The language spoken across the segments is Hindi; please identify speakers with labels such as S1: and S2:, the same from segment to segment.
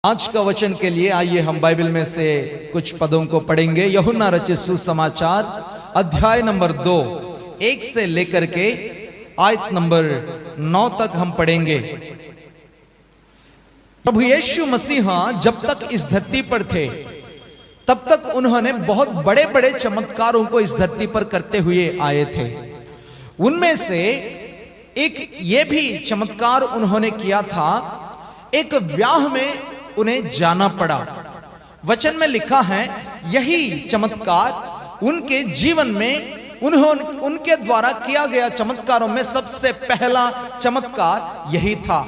S1: आज का वचन के लिए आइए हम बाइबल में से कुछ पदों को पढ़ेंगे। यूहन्ना रचित सुसमाचार अध्याय नंबर 2 1 से लेकर के आयत नंबर 9 तक हम पढ़ेंगे। प्रभु यीशु मसीहा जब तक इस धरती पर थे तब तक उन्होंने बहुत बड़े बड़े चमत्कारों को इस धरती पर करते हुए आए थे। उनमें से एक ये भी चमत्कार उन्होंने किया था, एक ब्याह में उन्हें जाना पड़ा। वचन में लिखा है यही चमत्कार उनके जीवन में उनके द्वारा किया गया चमत्कारों में सबसे पहला चमत्कार यही था।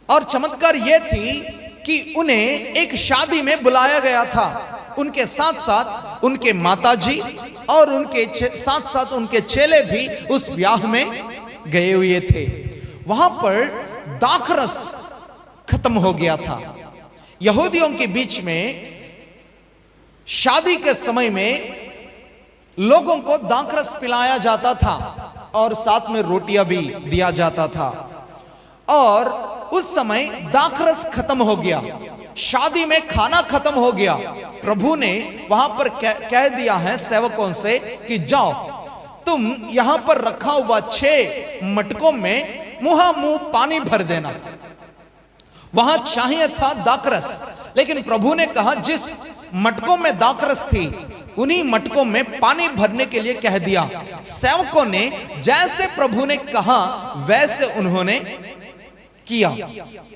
S1: और चमत्कार यह थी कि उन्हें एक शादी में बुलाया गया था। उनके साथ साथ उनके माताजी और उनके साथ साथ उनके चेले भी उस ब्याह में गए हुए थे। वहां पर दाखरस खत्म हो गया था। यहूदियों के बीच में शादी के समय में लोगों को दाखरस पिलाया जाता था और साथ में रोटियां भी दिया जाता था। और उस समय दाखरस खत्म हो गया, शादी में खाना खत्म हो गया। प्रभु ने वहां पर कह दिया है सेवकों से कि जाओ तुम यहां पर रखा हुआ 6 मटकों में मुंह पानी भर देना। वहां चाहिए था दाखरस, लेकिन प्रभु ने कहा जिस मटकों में दाखरस थी उन्हीं मटकों में पानी भरने के लिए कह दिया। सेवकों ने जैसे प्रभु ने कहा वैसे उन्होंने किया।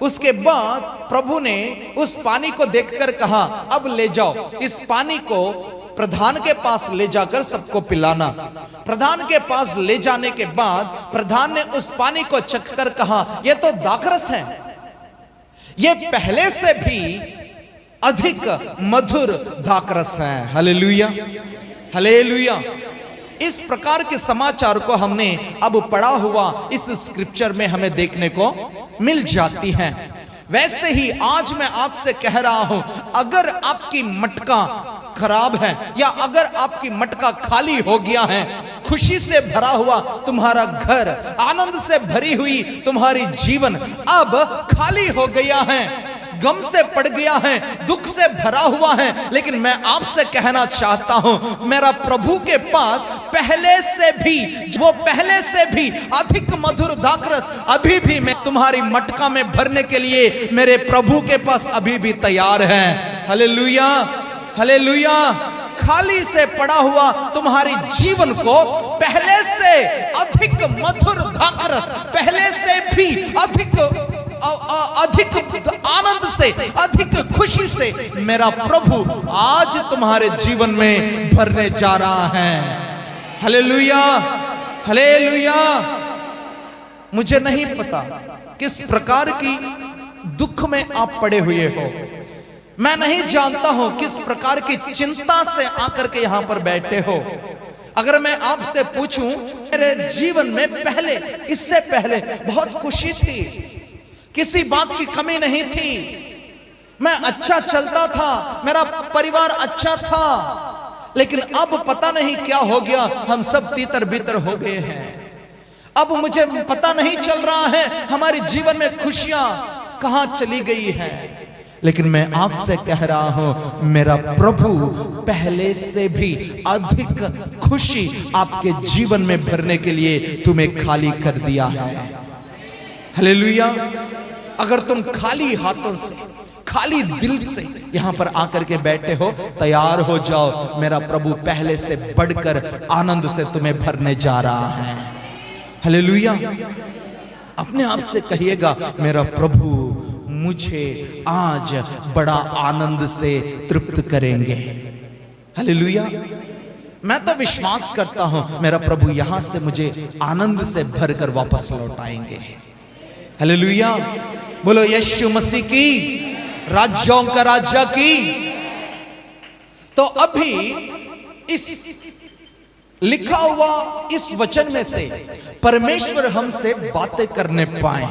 S1: उसके बाद प्रभु ने उस पानी को देखकर कहा अब ले जाओ, इस पानी को प्रधान के पास ले जाकर सबको पिलाना। प्रधान के पास ले जाने के बाद प्रधान ने उस पानी को चखकर कहा यह तो दाखरस है, ये पहले से भी अधिक मधुर दाखरस है। Hallelujah, hallelujah. इस प्रकार के समाचार को हमने अब पढ़ा हुआ इस स्क्रिप्चर में हमें देखने को मिल जाती हैं। वैसे ही आज मैं आपसे कह रहा हूं, अगर आपकी मटका खराब है या अगर आपकी मटका खाली हो गया है, खुशी से भरा हुआ तुम्हारा घर, आनंद से भरी हुई तुम्हारी जीवन अब खाली हो गया है, गम से पड़ गया है, दुख से भरा हुआ है, लेकिन मैं आपसे कहना चाहता हूं मेरा प्रभु के पास पहले से भी अधिक मधुर दाखरस अभी भी मैं तुम्हारी मटका में भरने के लिए मेरे प्रभु के पास अभी भी तैयार है। Hallelujah, hallelujah. खाली से पड़ा हुआ तुम्हारी जीवन को पहले से अधिक मधुर दाखरस, पहले से भी अधिक आनंद से, अधिक खुशी से मेरा प्रभु आज तुम्हारे जीवन में भरने जा रहा है। Hallelujah, hallelujah. मुझे नहीं पता किस प्रकार की दुख में आप पड़े हुए हो, मैं नहीं जानता हूं किस प्रकार की चिंता से आकर के यहां पर बैठे हो। अगर मैं आपसे पूछूं मेरे जीवन में पहले, इससे पहले बहुत खुशी थी, किसी बात की कमी नहीं थी, मैं अच्छा चलता था, मेरा परिवार अच्छा था, लेकिन अब पता नहीं क्या हो गया, हम सब तीतर बीतर हो गए हैं। अब मुझे पता नहीं चल रहा है हमारे जीवन में खुशियां कहां चली गई है। लेकिन मैं आपसे कह रहा हूं मेरा प्रभु पहले से भी अधिक खुशी आपके जीवन में भरने के लिए तुम्हें खाली कर दिया है। हालेलुया। अगर तुम खाली हाथों से, खाली दिल से यहां पर आकर के बैठे हो, तैयार हो जाओ, मेरा प्रभु पहले से बढ़कर आनंद से तुम्हें भरने जा रहा है। हालेलुया। अपने आप से कहिएगा मेरा प्रभु मुझे आज बड़ा आनंद से तृप्त करेंगे। हालेलुया। मैं तो विश्वास करता हूं मेरा प्रभु यहां से मुझे आनंद से भरकर वापस लौटाएंगे। हालेलुया। बोलो यीशु मसीह की, राज्यों का राजा की। तो अभी इस लिखा हुआ इस वचन में से परमेश्वर हमसे बातें करने पाए।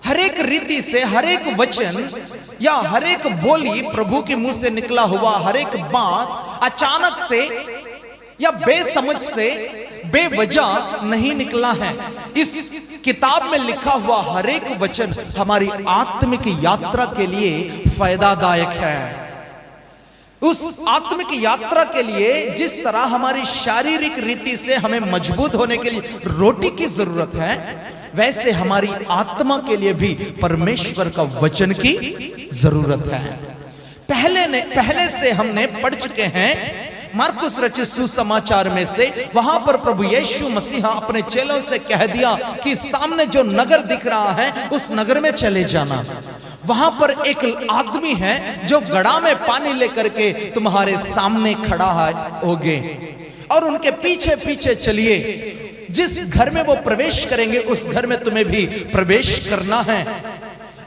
S1: हर एक रीति से, हर एक वचन या हर एक बोली प्रभु के मुंह से निकला हुआ हर एक बात अचानक से या बेसमझ से, बेवजह नहीं निकला है। इस किताब में लिखा हुआ हर एक वचन हमारी आत्मिक यात्रा के लिए फायदादायक है। उस आत्मिक यात्रा के लिए जिस तरह हमारी शारीरिक रीति से हमें मजबूत होने के लिए रोटी की जरूरत है, वैसे हमारी आत्मा के लिए भी परमेश्वर का वचन की जरूरत है। पहले से हमने पढ़ चुके हैं मार्कुस रचित सुसमाचार में से, वहां पर प्रभु यीशु मसीह अपने चेलों से कह दिया कि सामने जो नगर दिख रहा है उस नगर में चले जाना। वहां पर एक आदमी है जो गड़ा में पानी लेकर के तुम्हारे सामने खड़ा होगे और उनके पीछे पीछे चलिए। जिस घर में वो प्रवेश करेंगे उस घर में तुम्हें भी प्रवेश करना है।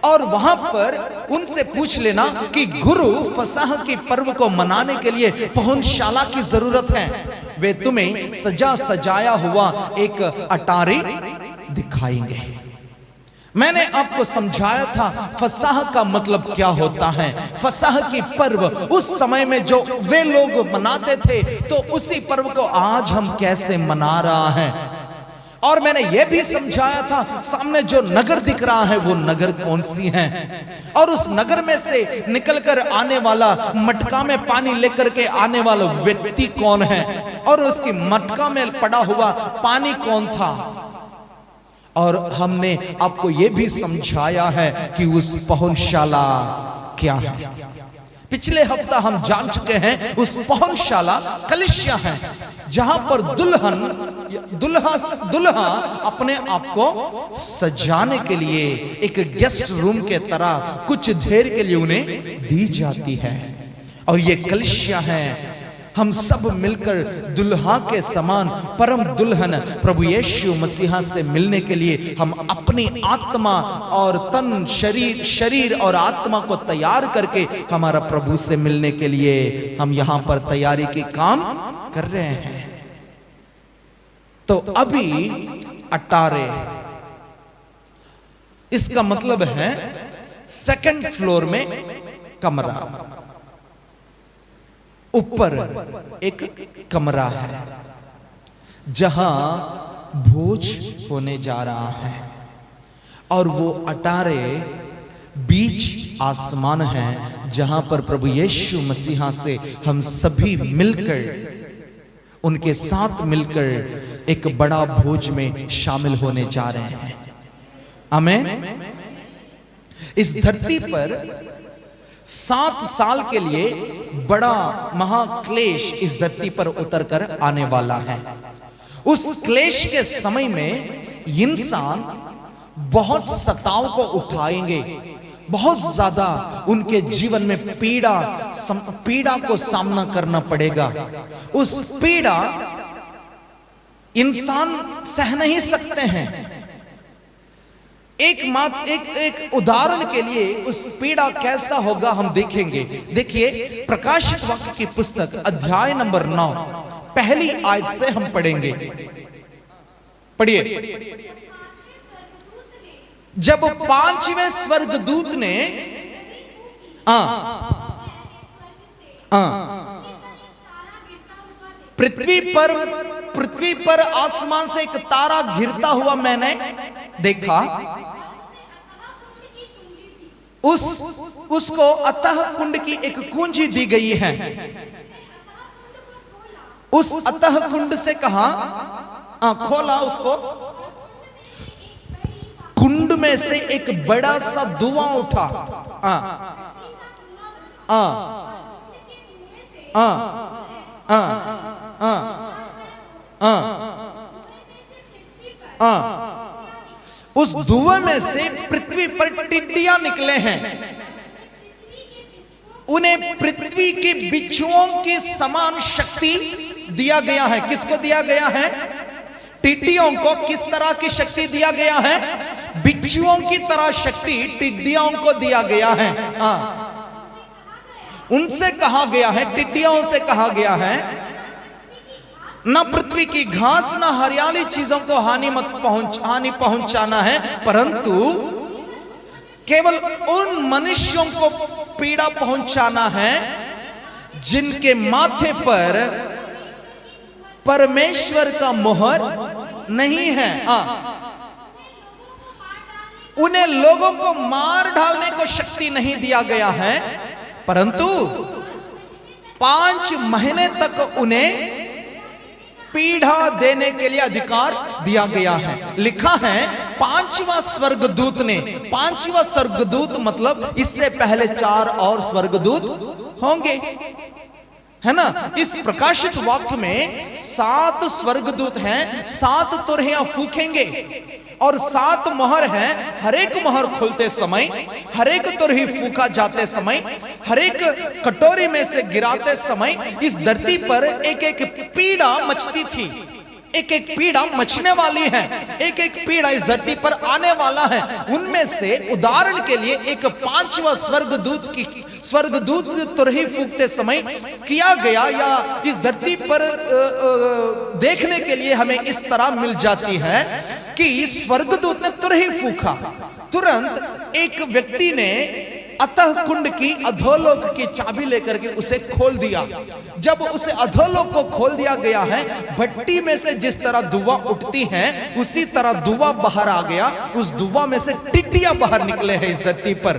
S1: और वहां पर उनसे पूछ लेना कि गुरु फसह की पर्व को मनाने के लिए पहुंचशाला की जरूरत है। वे तुम्हें सजा सजाया हुआ एक अटारी दिखाएंगे। मैंने आपको समझाया था फसह का मतलब क्या होता है। फसह की पर्व उस समय में जो वे लोग मनाते थे, तो उसी पर्व को आज हम कैसे मना रहा है। और मैंने यह भी समझाया था सामने जो नगर दिख रहा है वो नगर कौन सी है, और उस नगर में से निकलकर आने वाला, मटका में पानी लेकर के आने वाला व्यक्ति कौन है, और उसकी मटका में पड़ा हुआ पानी कौन था। और हमने आपको यह भी समझाया है कि उस पहुंचशाला क्या है। पिछले हफ्ता हम जान चुके हैं उस पहुंचशाला कलीसिया है, जहां पर दुल्हा अपने आप को सजाने के लिए एक गेस्ट रूम के तरह कुछ देर के लिए उन्हें दी जाती है। और ये कलीसिया है, हम सब मिलकर दुल्हा के समान परम दुल्हन प्रभु यीशु मसीहा से मिलने के लिए हम अपनी आत्मा और तन, शरीर और आत्मा को तैयार करके हमारा प्रभु से मिलने के लिए हम यहां पर तैयारी के काम कर रहे हैं। तो अभी अटारे, इसका मतलब है सेकंड फ्लोर में कमरा, ऊपर एक कमरा है जहां भोज होने जा रहा है। और वो अटारे बीच आसमान है जहां पर प्रभु यीशु मसीहा से हम सभी मिलकर, उनके साथ मिलकर एक बड़ा भोज में शामिल होने जा रहे हैं। आमीन। इस धरती पर 7 साल के लिए बड़ा महाक्लेश इस धरती पर उतरकर आने वाला है। उस क्लेश के समय में इंसान बहुत सताव को उठाएंगे, बहुत ज्यादा उनके जीवन में पीड़ा को सामना करना पड़ेगा। उस पीड़ा इंसान सह नहीं सकते हैं। एक उदाहरण के लिए उस पीड़ा कैसा होगा हम देखेंगे। देखिए, प्रकाशित वाक्य की पुस्तक अध्याय नंबर 9 पहली आयत से हम पढ़ेंगे। पढ़िए। जब 5वें स्वर्गदूत ने पृथ्वी पर आसमान से एक तारा गिरता हुआ मैंने देखा। उसको अतः कुंड की एक कुंजी दी गई है। उस अतः कुंड से कहा, खोला उसको, कुंड में से एक बड़ा सा धुआं उठा। उस धुएं में से पृथ्वी पर टिड्डियां निकले हैं। उन्हें पृथ्वी के बिच्छुओं की समान शक्ति दिया गया है। किसको दिया गया है? टिड्डियों को किस तरह की शक्ति दिया गया है? बिच्छुओं की तरह शक्ति टिड्डियों को दिया गया है। उनसे कहा गया है, टिड्डियों से कहा गया है, न पृथ्वी की घास न हरियाली चीजों को हानि पहुंचाना है, परंतु केवल उन मनुष्यों को पीड़ा पहुंचाना है जिनके माथे पर परमेश्वर का मोहर नहीं है। उन्हें लोगों को मार डालने को शक्ति नहीं दिया गया है, परंतु 5 महीने तक उन्हें पीड़ा देने के लिए अधिकार दिया गया है। लिखा है 5वां स्वर्गदूत ने, 5वां स्वर्गदूत मतलब इससे पहले 4 और स्वर्गदूत होंगे, है ना। इस प्रकाशित वाक्य में 7 स्वर्गदूत हैं, 7 तुरहियां फूकेंगे और 7 मोहर हैं। हर एक मोहर खुलते समय, हर एक तुरही फूका जाते समय, हर एक कटोरी में से गिराते समय इस धरती पर एक एक पीड़ा मचती थी, एक एक पीड़ा मचने वाली है, एक एक पीड़ा इस धरती पर आने वाला है। उनमें से उदाहरण के लिए एक 5वां स्वर्गदूत तुरही फूकते समय किया गया, या इस धरती पर देखने के लिए हमें इस तरह मिल जाती है कि स्वर्गदूत ने तुरही फूका, तुरंत एक व्यक्ति ने अतः कुंड की, अधोलोक की चाबी लेकर के उसे खोल दिया। जब उसे अधोलोक को खोल दिया गया है, भट्टी में से जिस तरह धुआं उठती है उसी तरह धुआं बाहर आ गया। उस धुआं में से टिड्डियां बाहर निकले हैं इस धरती पर।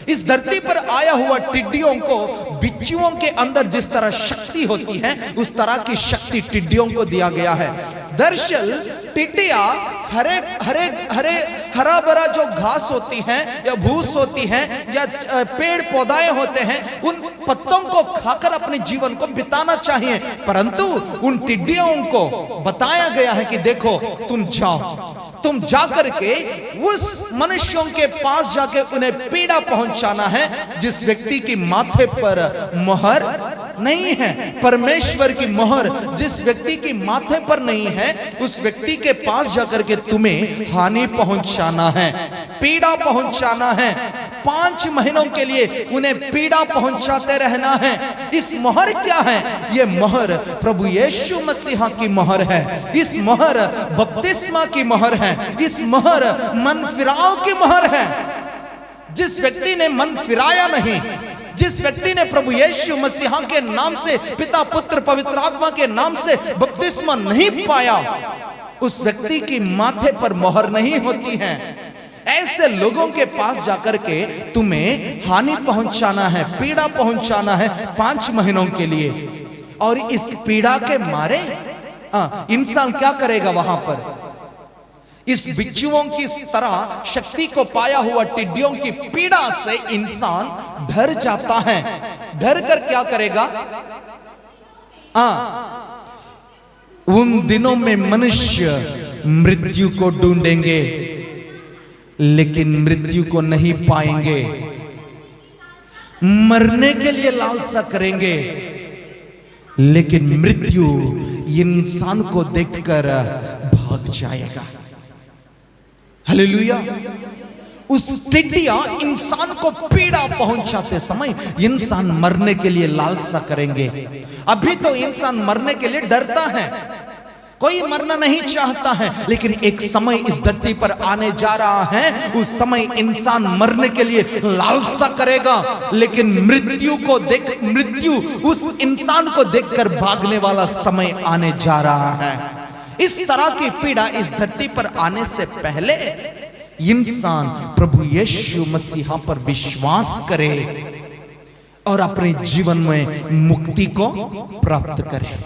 S1: इस धरती पर आया हुआ टिड्डियों को बिच्छुओं के अंदर जिस तरह शक्ति होती है उस तरह की शक्ति टिड्डियों को दिया गया है। दरअसल टिड्डियां हरा भरा जो घास होती है या भूस होती है या पेड़ पौधाएं होते हैं, उन पत्तों को खाकर अपने जीवन को बिताना चाहिए, परंतु उन टिड्डियों को बताया गया है कि देखो तुम जाकर के उस मनुष्यों के पास जाके उन्हें पीड़ा पहुंचाना है जिस व्यक्ति की माथे पर मोहर नहीं है। परमेश्वर की मोहर जिस व्यक्ति की माथे पर नहीं है उस व्यक्ति के पास जाकर के तुम्हें हानि पहुंचाना है, पीड़ा पहुंचाना है। 5 महीनों के लिए उन्हें पीड़ा पहुंचाते रहना है। इस मोहर क्या है? ये मोहर प्रभु यीशु मसीहा की मोहर है। इस मोहर बपतिस्मा की मोहर है। इस मोहर मन फिराव की मोहर है। जिस व्यक्ति ने मन फिराया नहीं, जिस व्यक्ति ने प्रभु यीशु मसीहा के नाम से, पिता पुत्र पवित्र आत्मा के नाम से बपतिस्मा नहीं पाया, उस व्यक्ति की माथे पर मोहर नहीं होती है। ऐसे लोगों के पास जाकर के तुम्हें हानि पहुंचाना है, पीड़ा पहुंचाना है 5 महीनों के लिए। और इस पीड़ा के मारे इंसान क्या करेगा? वहां पर इस बिच्छुओं की तरह शक्ति को पाया हुआ टिड्डियों की पीड़ा से इंसान डर जाता है। डर कर क्या करेगा? उन दिनों में मनुष्य मृत्यु को ढूंढेंगे लेकिन मृत्यु को नहीं पाएंगे, मरने के लिए लालसा करेंगे लेकिन मृत्यु इंसान को देखकर भाग जाएगा। हालेलुया। उस टिड्डियां इंसान को पीड़ा पहुंचाते समय इंसान मरने के लिए लालसा करेंगे। अभी तो इंसान मरने के लिए डरता है, कोई मरना नहीं चाहता है, लेकिन एक समय इस धरती पर आने जा रहा है, उस समय इंसान मरने के लिए लालसा करेगा लेकिन मृत्यु उस इंसान को देखकर भागने वाला समय आने जा रहा है। इस तरह की पीड़ा इस धरती पर आने से पहले इंसान प्रभु यीशु मसीहा पर विश्वास करे और अपने जीवन में मुक्ति को प्राप्त करे।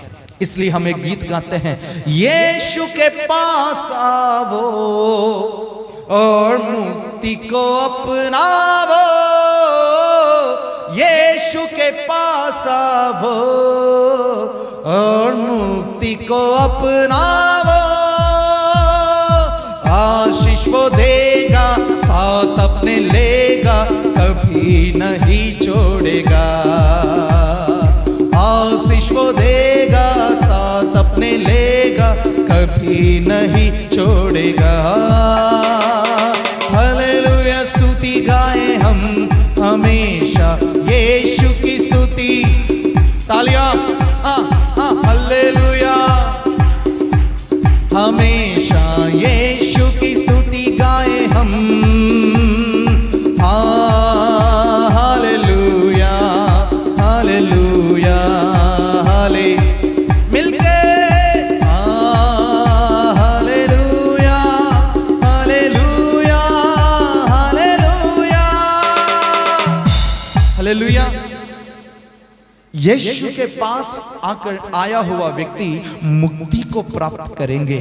S1: इसलिए हम एक गीत गाते हैं, यीशु के पास आवो और मुक्ति को अपनावो, यीशु के पास आवो और मुक्ति को अपनावो। आशीष वो देगा, साथ अपने लेगा, कभी नहीं छोड़ेगा। आशीष वो देगा, साथ अपने लेगा, कभी नहीं छोड़ेगा। हालेलुया, स्तुति गाए हम हमेशा यीशु की स्तुति। तालियां, हालेलुया, हमेशा यीशु की स्तुति गाए हम। हालेलुया, हालेलुया, हाले मिलके हालेलुया, हालेलुया। यीशु के पास आकर आया हुआ व्यक्ति मुक्ति को प्राप्त करेंगे।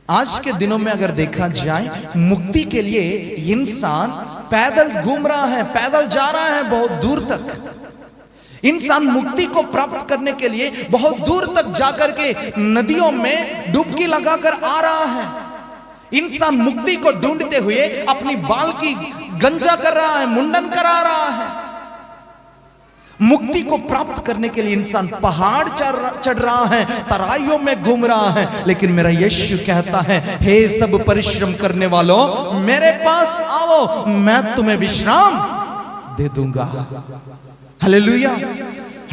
S1: आज के दिनों में अगर देखा जाए, मुक्ति के लिए इंसान पैदल घूम रहा है, पैदल जा रहा है बहुत दूर तक। इंसान मुक्ति को प्राप्त करने के लिए बहुत दूर तक जाकर के नदियों में डुबकी लगाकर आ रहा है। इंसान मुक्ति को ढूंढते हुए अपनी बाल की गंजा कर रहा है, मुंडन करा रहा है। मुक्ति को प्राप्त करने के लिए इंसान पहाड़ चढ़ रहा है, तराइयों में घूम रहा है। लेकिन मेरा यीशु कहता है, हे सब परिश्रम करने वालों, मेरे पास आओ, मैं तुम्हें विश्राम दे दूंगा। Hallelujah,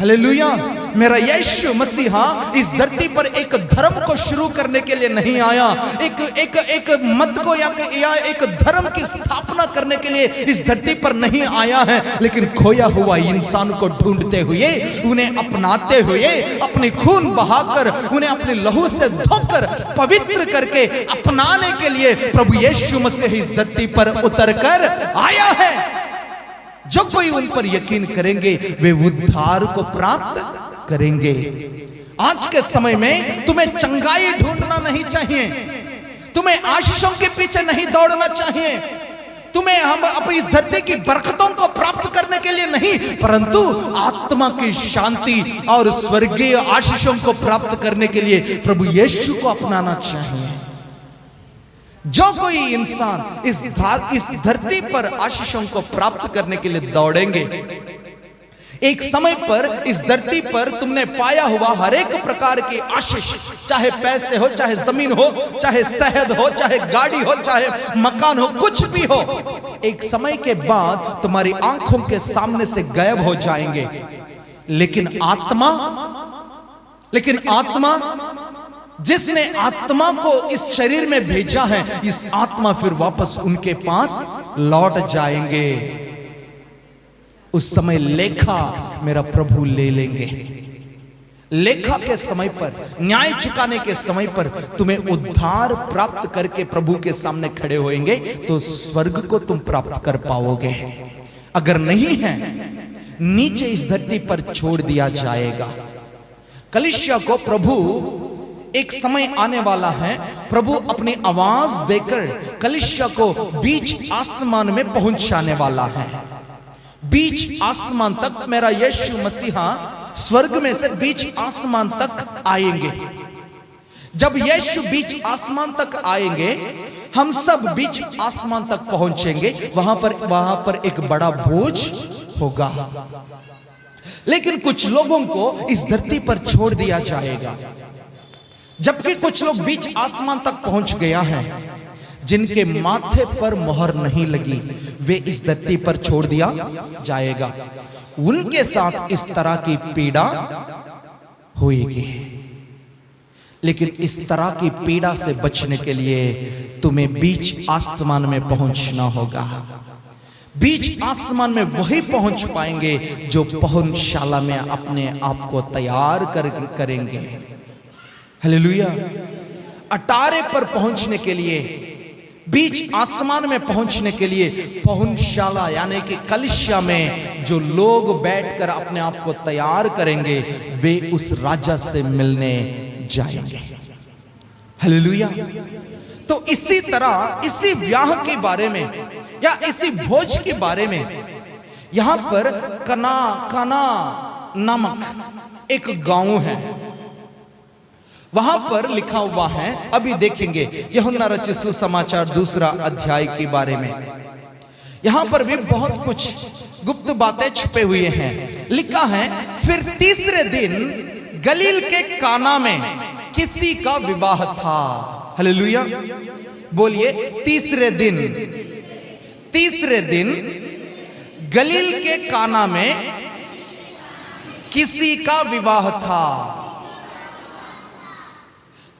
S1: hallelujah. मेरा यीशु मसीहा इस धरती पर एक धर्म को शुरू करने के लिए नहीं आया, एक मत को या एक धर्म की स्थापना करने के लिए इस धरती पर नहीं आया है, लेकिन खोया हुआ इंसान को ढूंढते हुए, उन्हें अपनाते हुए, अपने खून बहाकर, उन्हें अपने लहू से धोकर पवित्र करके अपनाने के लिए प्रभु यीशु मसीह इस धरती पर उतर कर आया है। जो कोई उन पर यकीन करेंगे वे उद्धार को प्राप्त करेंगे। आज के समय में तुम्हें चंगाई ढूंढना नहीं चाहिए, तुम्हें आशीषों के पीछे नहीं दौड़ना चाहिए, तुम्हें हम अपनी इस धरती की बरकतों को प्राप्त करने के लिए नहीं, परंतु आत्मा की शांति और स्वर्गीय आशीषों को प्राप्त करने के लिए प्रभु यीशु को अपनाना चाहिए। जो कोई इंसान इस धरती पर आशीषों को प्राप्त करने के लिए दौड़ेंगे, एक समय पर इस धरती पर तुमने पाया हुआ हर एक प्रकार की आशीष, चाहे पैसे हो, चाहे जमीन हो, चाहे शहद हो, चाहे गाड़ी हो, चाहे मकान हो, कुछ भी हो, एक समय के बाद तुम्हारी आंखों के सामने से गायब हो जाएंगे। लेकिन आत्मा, जिसने आत्मा को इस शरीर में भेजा है, इस आत्मा फिर वापस उनके पास लौट जाएंगे। उस समय लेखा मेरा प्रभु ले लेंगे। लेखा के समय पर, न्याय चुकाने के समय पर तुम्हें उद्धार प्राप्त करके प्रभु के सामने खड़े होएंगे तो स्वर्ग को तुम प्राप्त कर पाओगे। अगर नहीं है, नीचे इस धरती पर छोड़ दिया जाएगा। कलीसिया को प्रभु, एक समय आने वाला है, प्रभु अपनी आवाज देकर कलीसिया को बीच आसमान में पहुंचाने वाला है। बीच आसमान तक मेरा यीशु मसीहा स्वर्ग में से बीच आसमान तक आएंगे। जब यीशु बीच आसमान तक आएंगे, हम सब बीच आसमान तक पहुंचेंगे। वहां पर एक बड़ा बोझ होगा, लेकिन कुछ लोगों को इस धरती पर छोड़ दिया जाएगा। जबकि कुछ लोग बीच आसमान तक पहुंच गया है, जिनके माथे पर मोहर नहीं लगी, वे इस धरती पर छोड़ दिया जाएगा। उनके साथ इस तरह की पीड़ा होगी। लेकिन इस तरह की पीड़ा से बचने के लिए तुम्हें बीच आसमान में पहुंचना होगा। बीच आसमान में वही पहुंच पाएंगे जो पहुंचशाला में अपने आप को तैयार करेंगे। हालेलुया। अटारे पर पहुंचने के लिए, बीच आसमान में पहुंचने के लिए पहुंचशाला यानी कि कलीसिया में जो लोग बैठकर अपने आप को तैयार करेंगे, वे उस राजा से मिलने जाएंगे। हालेलुया। तो इसी तरह इसी व्याह के बारे में या इसी भोज के बारे में यहां पर काना नामक एक गांव है, वहां पर लिखा हुआ है। अभी देखेंगे यूहन्ना रचित सुसमाचार 2 अध्याय के बारे में। यहां पर भी बहुत कुछ गुप्त बातें छुपे हुए हैं। लिखा है, फिर तीसरे दिन गलील के काना में किसी का विवाह था। हालेलुया। बोलिए, तीसरे दिन गलील के काना में किसी का विवाह था।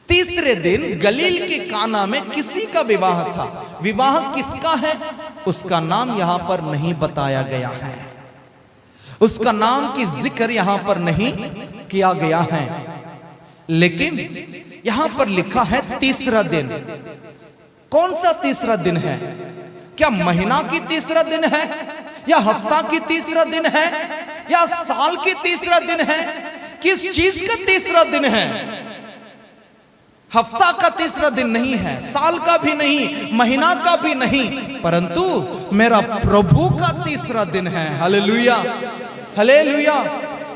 S1: तीसरे दिन गलील के काना में किसी का विवाह था। विवाह किसका है उसका नाम यहां पर नहीं बताया गया है, उसका नाम की जिक्र यहां पर नहीं किया गया है। लेकिन यहां पर लिखा है तीसरा दिन। कौन सा तीसरा दिन है? क्या महीना की तीसरा दिन है या हफ्ता की तीसरा दिन है, या साल की तीसरा दिन है, किस चीज का तीसरा दिन है? हफ्ता का तीसरा दिन नहीं है, साल का भी नहीं, महीना का भी नहीं, परंतु मेरा प्रभु का तीसरा दिन है। Hallelujah, hallelujah.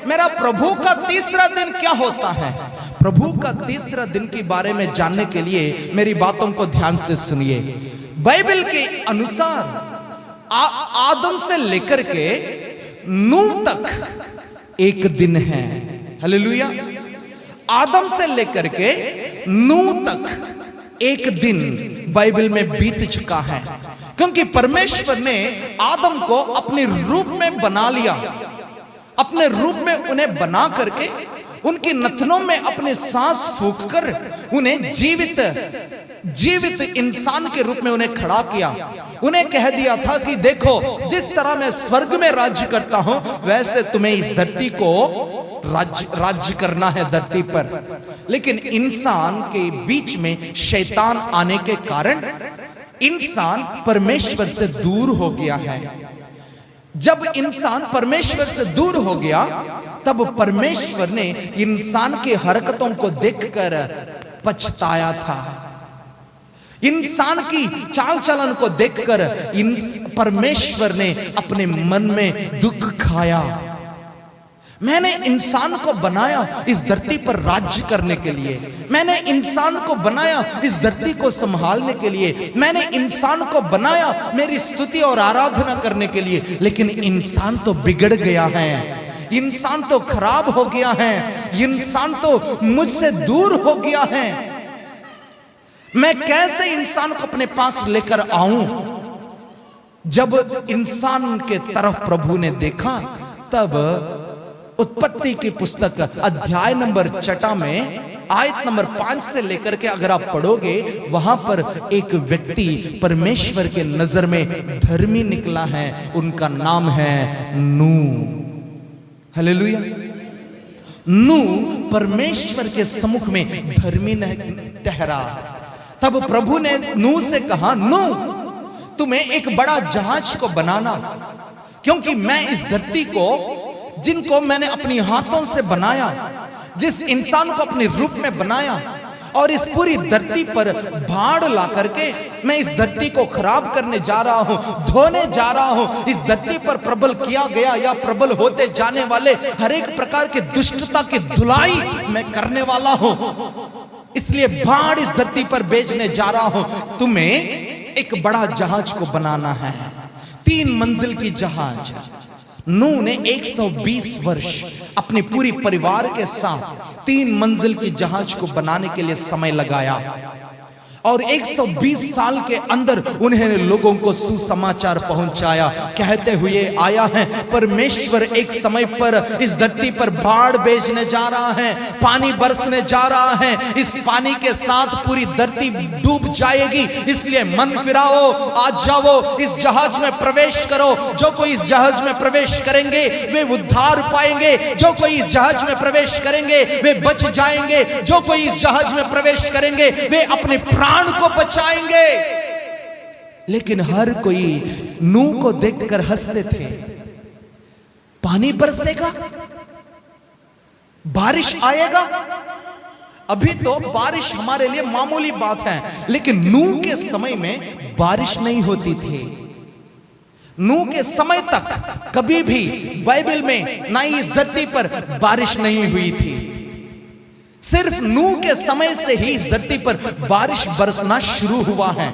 S1: मेरा प्रभु का तीसरा दिन क्या होता है? प्रभु का तीसरा दिन के बारे में जानने के लिए मेरी बातों को ध्यान से सुनिए। बाइबल के अनुसार आदम से लेकर के नूह तक एक दिन है। हालेलुया। आदम से लेकर के नूह तक एक दिन बाइबल में बीत चुका है, क्योंकि परमेश्वर ने आदम को अपने रूप में बना लिया। अपने रूप में उन्हें बना करके उनकी नथनों में अपने सांस फूंककर उन्हें जीवित इंसान के रूप में उन्हें खड़ा किया। उन्हें कह दिया था कि देखो, जिस तरह मैं स्वर्ग में राज्य करता हूं, वैसे तुम्हें इस धरती को राज्य करना है धरती पर। लेकिन इंसान के बीच में शैतान आने के कारण इंसान परमेश्वर से दूर हो गया है। जब इंसान परमेश्वर से दूर हो गया, तब परमेश्वर ने इंसान की हरकतों को देखकर पछताया था। इंसान की चाल चलन को देखकर परमेश्वर ने अपने मन में दुख खाया। मैंने इंसान को बनाया इस धरती पर राज्य करने के लिए, मैंने इंसान को बनाया इस धरती को संभालने के लिए, मैंने इंसान को बनाया मेरी स्तुति और आराधना करने के लिए, लेकिन इंसान तो बिगड़ गया है, इंसान तो खराब हो गया है, इंसान तो मुझसे दूर हो गया है। मैं कैसे इंसान को अपने पास लेकर आऊं? जब इंसान के तरफ प्रभु ने देखा, तब उत्पत्ति की पुस्तक अध्याय नंबर 6 में आयत नंबर 5 से लेकर के अगर आप पढ़ोगे, वहां पर एक व्यक्ति परमेश्वर के नजर में धर्मी निकला है। उनका नाम है नूह। हालेलुया। नूह परमेश्वर के सम्मुख में धर्मी ठहरा। तब प्रभु ने नूह से कहा, नूह, तुम्हें एक बड़ा जहाज को बनाना, क्योंकि मैं इस धरती को, जिनको मैंने अपनी हाथों से बनाया, जिस इंसान को अपने रूप में बनाया, और इस पूरी धरती पर बाढ़ ला करके मैं इस धरती को खराब करने जा रहा हूं, धोने जा रहा हूं। इस धरती पर प्रबल किया गया या प्रबल होते जाने वाले हर एक प्रकार की दुष्टता की धुलाई मैं करने वाला हूं, इसलिए बाढ़ इस धरती पर भेजने जा रहा हूं। तुम्हें एक बड़ा जहाज को बनाना है, 3 मंजिल की जहाज। नूह ने 120 वर्ष अपने पूरी परिवार के साथ 3 मंजिल की जहाज को बनाने के लिए समय लगाया, और 120 साल के अंदर उन्होंने लोगों को सुसमाचार पहुंचाया, कहते हुए आया है, परमेश्वर एक समय पर इस धरती पर बाढ़ भेजने जा रहा है, पानी बरसने जा रहा है, इस पानी के साथ पूरी धरती डूब जाएगी, इसलिए मन फिराओ, आ जाओ, इस जहाज में प्रवेश करो। जो कोई इस जहाज में प्रवेश करेंगे वे उद्धार पाएंगे, जो कोई इस जहाज में प्रवेश करेंगे वे बच जाएंगे, जो कोई इस जहाज में प्रवेश करेंगे वे अपने प्राण को बचाएंगे। लेकिन हर कोई नूह को देखकर हंसते थे। पानी बरसेगा, बारिश आएगा, अभी तो बारिश हमारे लिए मामूली बात है, लेकिन नूह के समय में बारिश नहीं होती थी। नूह के समय तक कभी भी बाइबल में ना ही इस धरती पर बारिश नहीं हुई थी। सिर्फ नूह के समय से ही इस धरती पर बारिश बरसना शुरू हुआ है।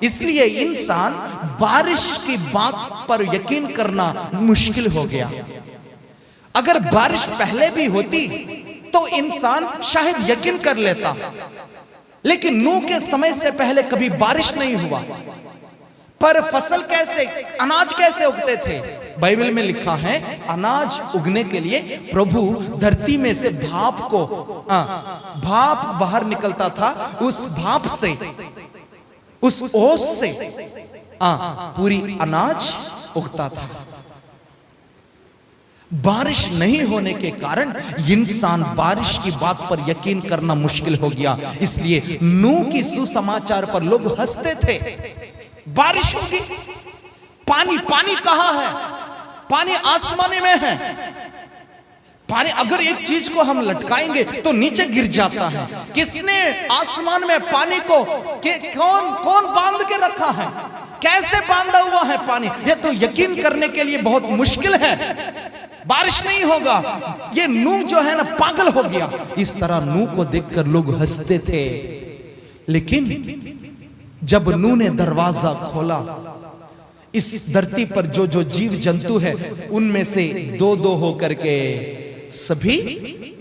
S1: इसलिए इंसान बारिश की बात पर यकीन करना मुश्किल हो गया। अगर बारिश पहले भी होती तो इंसान शायद यकीन कर लेता, लेकिन नूह के समय से पहले कभी बारिश नहीं हुआ। पर फसल कैसे, अनाज कैसे उगते थे? बाइबल में लिखा है, अनाज उगने के लिए प्रभु धरती में से भाप बाहर निकलता था, उस भाप से, उस ओस से पूरी अनाज उगता था। बारिश नहीं होने के कारण इंसान बारिश की बात पर यकीन करना मुश्किल हो गया। इसलिए नूह की सुसमाचार पर लोग हंसते थे। बारिश होगी, पानी, पानी कहां है? पानी आसमानी में है। पानी अगर एक चीज को हम लटकाएंगे तो नीचे गिर जाता है। किसने आसमान में पानी को कौन बांध के रखा है? कैसे बांधा हुआ है पानी? यह तो यकीन करने के लिए बहुत मुश्किल है। बारिश नहीं होगा। ये नूह जो है ना पागल हो गया। इस तरह नूह को देखकर लोग हंसते थे, लेकिन जब नूह ने दरवाजा खोला, इस धरती पर जो जो जीव जंतु है उनमें से दो दो होकर के सभी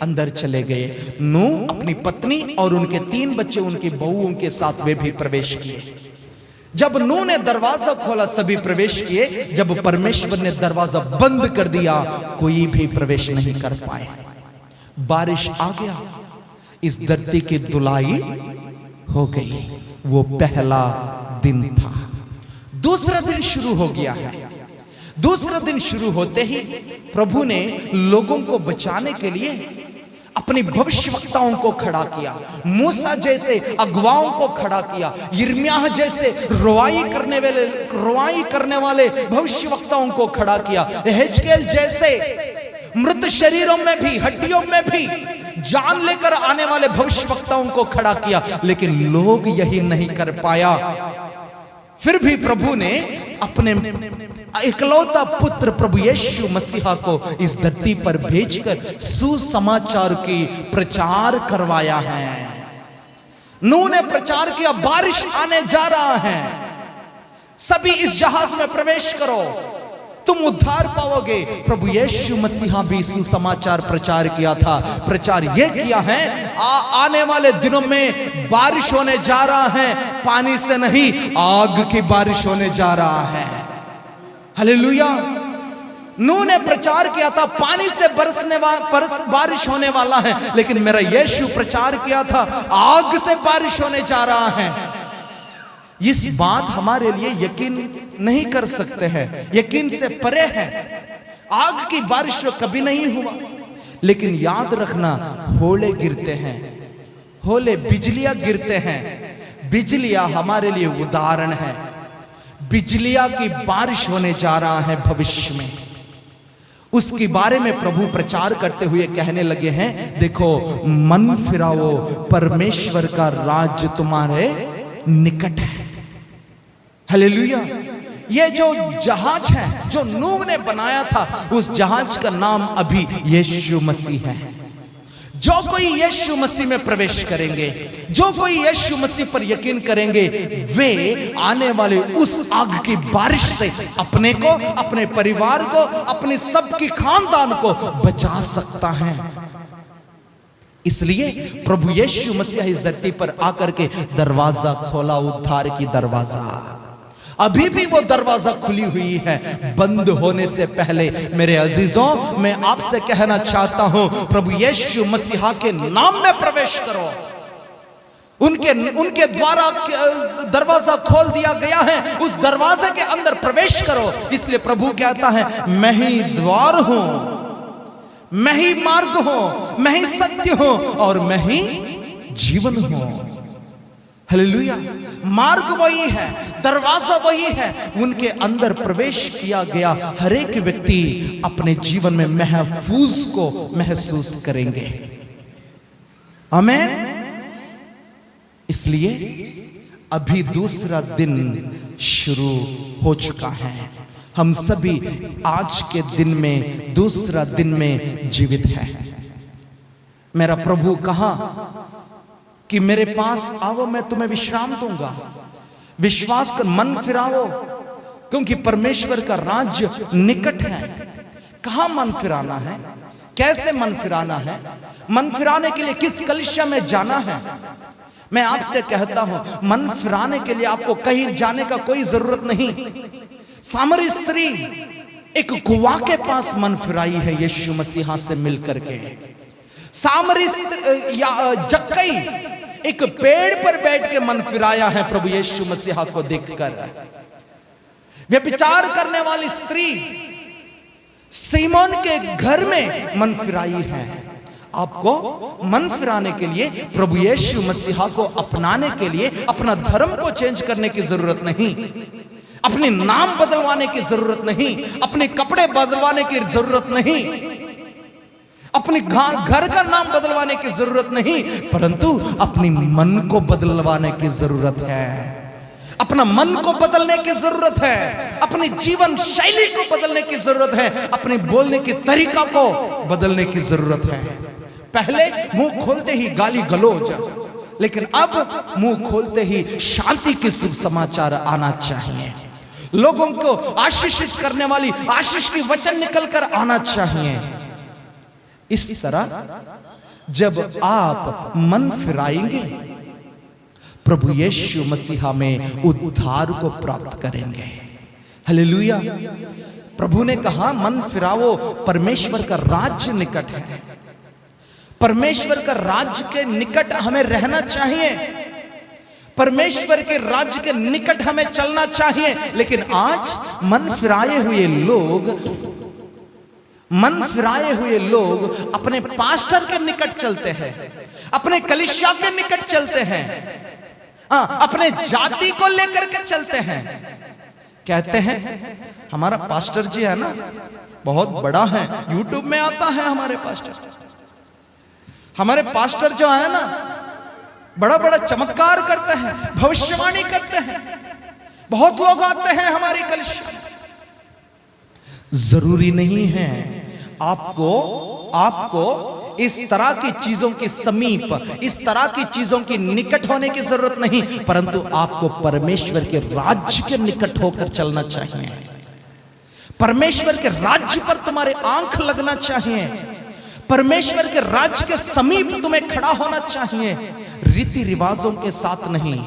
S1: अंदर चले गए। नूह अपनी पत्नी और उनके 3 बच्चे, उनकी बहुओं के साथ वे भी प्रवेश किए। जब नूह ने दरवाजा खोला सभी प्रवेश किए। जब परमेश्वर ने दरवाजा बंद कर दिया कोई भी प्रवेश नहीं कर पाए। बारिश आ गया, इस धरती की धुलाई हो गई। वो पहला दिन था। दूसरा दिन शुरू हो गया है। दूसरा दिन शुरू होते ही प्रभु ने लोगों को बचाने के लिए अपनी भविष्यवक्ताओं को खड़ा किया। मूसा जैसे अगुवाओं को खड़ा किया। यिर्मयाह जैसे रुआई करने वाले भविष्यवक्ताओं को खड़ा किया। यहेजकेल जैसे मृत शरीरों में भी, हड्डियों में भी जान लेकर आने वाले भविष्यवक्ताओं को खड़ा किया, लेकिन लोग यही नहीं कर पाया। फिर भी प्रभु ने अपने इकलौता पुत्र प्रभु यीशु मसीहा को इस धरती पर भेजकर सुसमाचार की प्रचार करवाया है। नूह ने प्रचार किया, बारिश आने जा रहा है, सभी इस जहाज में प्रवेश करो, तुम उद्धार पाओगे। प्रभु यीशु मसीहा भी सुसमाचार प्रचार किया था। प्रचार यह किया है, आने वाले दिनों में बारिश होने जा रहा है, पानी से नहीं आग की बारिश होने जा रहा है। हालेलुया। नूह ने प्रचार किया था पानी से बारिश होने वाला है, लेकिन मेरा यीशु प्रचार किया था आग से बारिश होने जा रहा है। इस बात हमारे लिए यकीन नहीं कर सकते हैं, यकीन से परे है। आग की बारिश तो कभी नहीं हुआ, लेकिन याद रखना होले गिरते हैं, होले बिजलियां गिरते हैं। बिजलियां हमारे लिए उदाहरण है। बिजलियां की बारिश होने जा रहा है भविष्य में। उसके बारे में प्रभु प्रचार करते हुए कहने लगे हैं, देखो मन फिराओ, परमेश्वर का राज्य तुम्हारे निकट है। हालेलुया। ये जो जहाज है जो नूह ने बनाया था, उस जहाज का नाम अभी यीशु मसीह है। जो कोई यीशु मसीह में प्रवेश करेंगे, जो कोई यीशु मसीह पर यकीन करेंगे, वे आने वाले उस आग की बारिश से अपने को, अपने परिवार को, अपने सबके खानदान को बचा सकता है। इसलिए प्रभु यीशु मसीह इस धरती पर आकर के दरवाजा खोला, उद्धार की दरवाजा। अभी भी वो दरवाजा खुली हुई है। बंद होने से पहले मेरे अजीजों, मैं आपसे कहना चाहता हूं, प्रभु यीशु मसीहा के नाम में प्रवेश करो। उनके द्वारा दरवाजा खोल दिया गया है, उस दरवाजे के अंदर प्रवेश करो। इसलिए प्रभु कहता है, मैं ही द्वार हूं, मैं ही मार्ग हूं, मैं ही सत्य हूं और मैं ही जीवन हूं। हालेलुया। मार्ग वही है, दरवाजा वही है। उनके अंदर प्रवेश किया गया हर एक व्यक्ति अपने जीवन में महफूज को महसूस करेंगे। आमीन। इसलिए अभी दूसरा दिन शुरू हो चुका है। हम सभी आज के दिन में, दूसरा दिन में जीवित है। मेरा प्रभु कहा कि मेरे पास आओ, मैं तुम्हें विश्राम दूंगा। विश्वास कर, मन फिराओ, क्योंकि परमेश्वर का राज्य निकट है। कहां मन फिराना है? कैसे मन फिराना है? मन फिराने के लिए किस कलीसिया में जाना है? मैं आपसे कहता हूं, मन फिराने के लिए आपको कहीं जाने का कोई जरूरत नहीं। सामरी स्त्री एक कुआं के पास मन फिराई है यीशु मसीहा से मिलकर के। सामरी जक्कई एक पेड़ पर बैठ के मन फिराया है प्रभु यीशु मसीहा को देखकर। व्यभिचार करने वाली स्त्री सीमोन के घर में मन फिराई है। आपको मन फिराने के लिए, प्रभु यीशु मसीहा को अपनाने के लिए अपना धर्म को चेंज करने की जरूरत नहीं। अपने नाम बदलवाने की जरूरत नहीं, अपने कपड़े बदलवाने की जरूरत नहीं, अपने घर का नाम बदलवाने की जरूरत नहीं, परंतु अपने मन को बदलवाने की जरूरत है। अपना मन को बदलने की जरूरत है, अपनी जीवन शैली को बदलने की जरूरत है, अपने बोलने के तरीका को बदलने की जरूरत है। पहले मुंह खोलते ही गाली गलौज, लेकिन अब मुंह खोलते ही शांति के शुभ समाचार आना चाहिए। लोगों को आशीषित करने वाली आशीष की वचन निकलकर आना चाहिए। इस तरह जब आप मन फिराएंगे, प्रभु यीशु मसीहा में उद्धार को प्राप्त करेंगे। हालेलुया। प्रभु ने कहा मन फिराओ, परमेश्वर का राज्य निकट है। परमेश्वर का राज्य के निकट हमें रहना चाहिए, परमेश्वर के राज्य के निकट हमें चलना चाहिए। लेकिन आज मन फिराए हुए लोग अपने पास्टर के निकट चलते हैं, अपने कलीसिया के निकट चलते हैं, अपने जाति को लेकर के चलते हैं। कहते हैं हमारा पास्टर जी है ना बहुत बड़ा है, यूट्यूब में आता है हमारे पास्टर, हमारे पास्टर जो है ना बड़ा बड़ा चमत्कार करते हैं, भविष्यवाणी करते हैं, बहुत लोग आते हैं हमारी कलीसिया। जरूरी नहीं है आपको इस तरह की चीजों के समीप, इस तरह की चीजों की निकट होने की जरूरत नहीं, परंतु आपको परमेश्वर के राज्य के निकट होकर चलना चाहिए। परमेश्वर के राज्य पर तुम्हारे आंख लगना चाहिए, परमेश्वर के राज्य के समीप तुम्हें खड़ा होना चाहिए, रीति रिवाजों के साथ नहीं,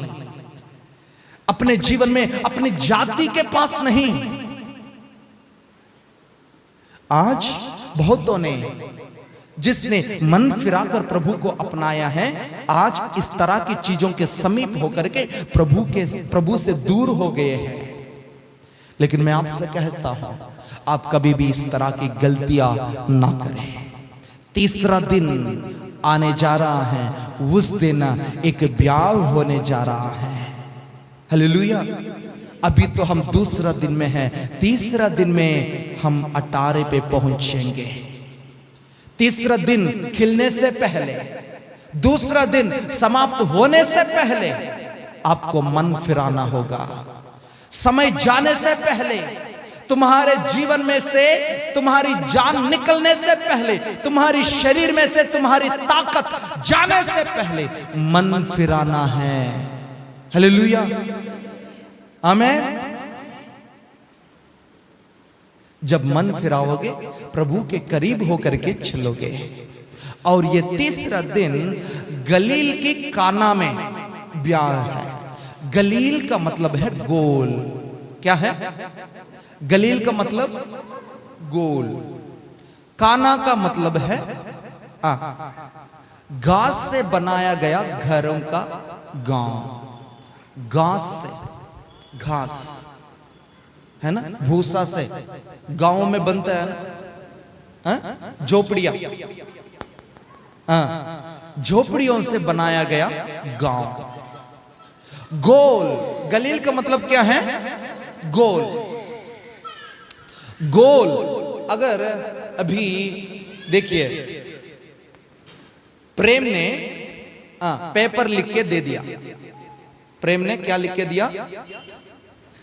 S1: अपने जीवन में अपनी जाति के पास नहीं। आज बहुतों ने जिसने मन फिराकर प्रभु को अपनाया है, आज इस तरह की चीजों के समीप होकर के प्रभु से दूर हो गए हैं। लेकिन मैं आपसे कहता हूं, आप कभी भी इस तरह की गलतियां ना करें। तीसरा दिन आने जा रहा है, उस दिन एक ब्याह होने जा रहा है। हालेलुया। अभी तो हम दूसरा दिन में हैं, तीसरा दिन में हम अटारे पे पहुंचेंगे। तीसरा दिन खिलने से पहले, दूसरा दिन समाप्त होने से पहले आपको मन फिराना होगा। समय जाने से पहले, तुम्हारे जीवन में से तुम्हारी जान निकलने से पहले, तुम्हारी शरीर में से तुम्हारी ताकत जाने से पहले मन फिराना है। हालेलुया, आमीन। जब मन फिराओगे प्रभु के करीब होकर के चलोगे। और ये तीसरा दिन गलील की काना में ब्याह है। गलील का मतलब है गोल। क्या है? गलील का मतलब गोल। काना का मतलब है घास से बनाया गया घरों का गांव। घास से, घास है ना, भूसा से गांव में बनता है ना, झोपड़ियां, झोपड़ियों से बनाया गया गांव। गोल, गलील का मतलब क्या है? गोल। गोल। अगर अभी देखिए, प्रेम ने पेपर लिख के दे दिया। प्रेम ने क्या लिख के दिया?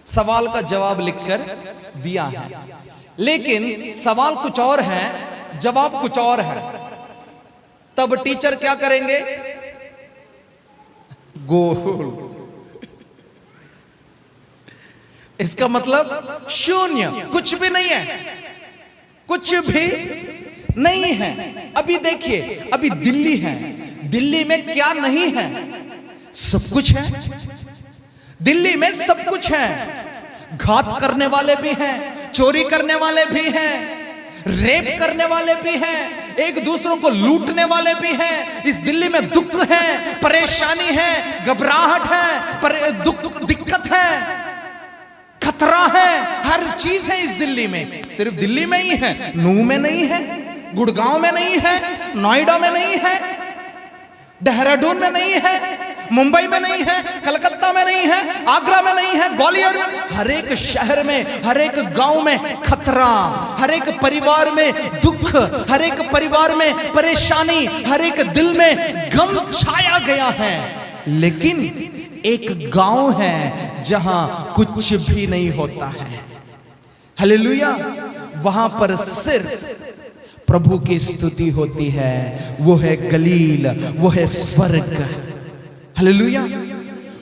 S1: सवाल का जवाब लिखकर दिया है, लेकिन सवाल कुछ और है, जवाब कुछ और है। तब टीचर क्या करेंगे? गोल। इसका मतलब शून्य, कुछ भी नहीं है, कुछ भी नहीं है। अभी देखिए, अभी दिल्ली है, दिल्ली में क्या नहीं है? सब कुछ है। दिल्ली में सब कुछ है। घात करने वाले भी हैं, चोरी करने वाले भी हैं, रेप करने वाले भी हैं, एक दूसरों को लूटने वाले भी हैं। इस दिल्ली में दुख है, परेशानी है, घबराहट है, दुख, दिक्कत है, खतरा है, हर चीज है इस दिल्ली में। सिर्फ दिल्ली में ही है, नूह में नहीं है, गुड़गांव में नहीं है, नोएडा में नहीं है, देहरादून में नहीं है, मुंबई में नहीं है, कलकत्ता में नहीं है, आगरा में नहीं है, ग्वालियर में, हर एक शहर में, हर एक गांव में खतरा, हर एक परिवार में दुख, हर एक परिवार में परेशानी, हर एक दिल में गम छाया गया है। लेकिन एक गांव है जहां कुछ भी नहीं होता है। हालेलुया। वहां पर सिर्फ प्रभु की स्तुति होती है। वो है गलील, वो है स्वर्ग। हालेलुया।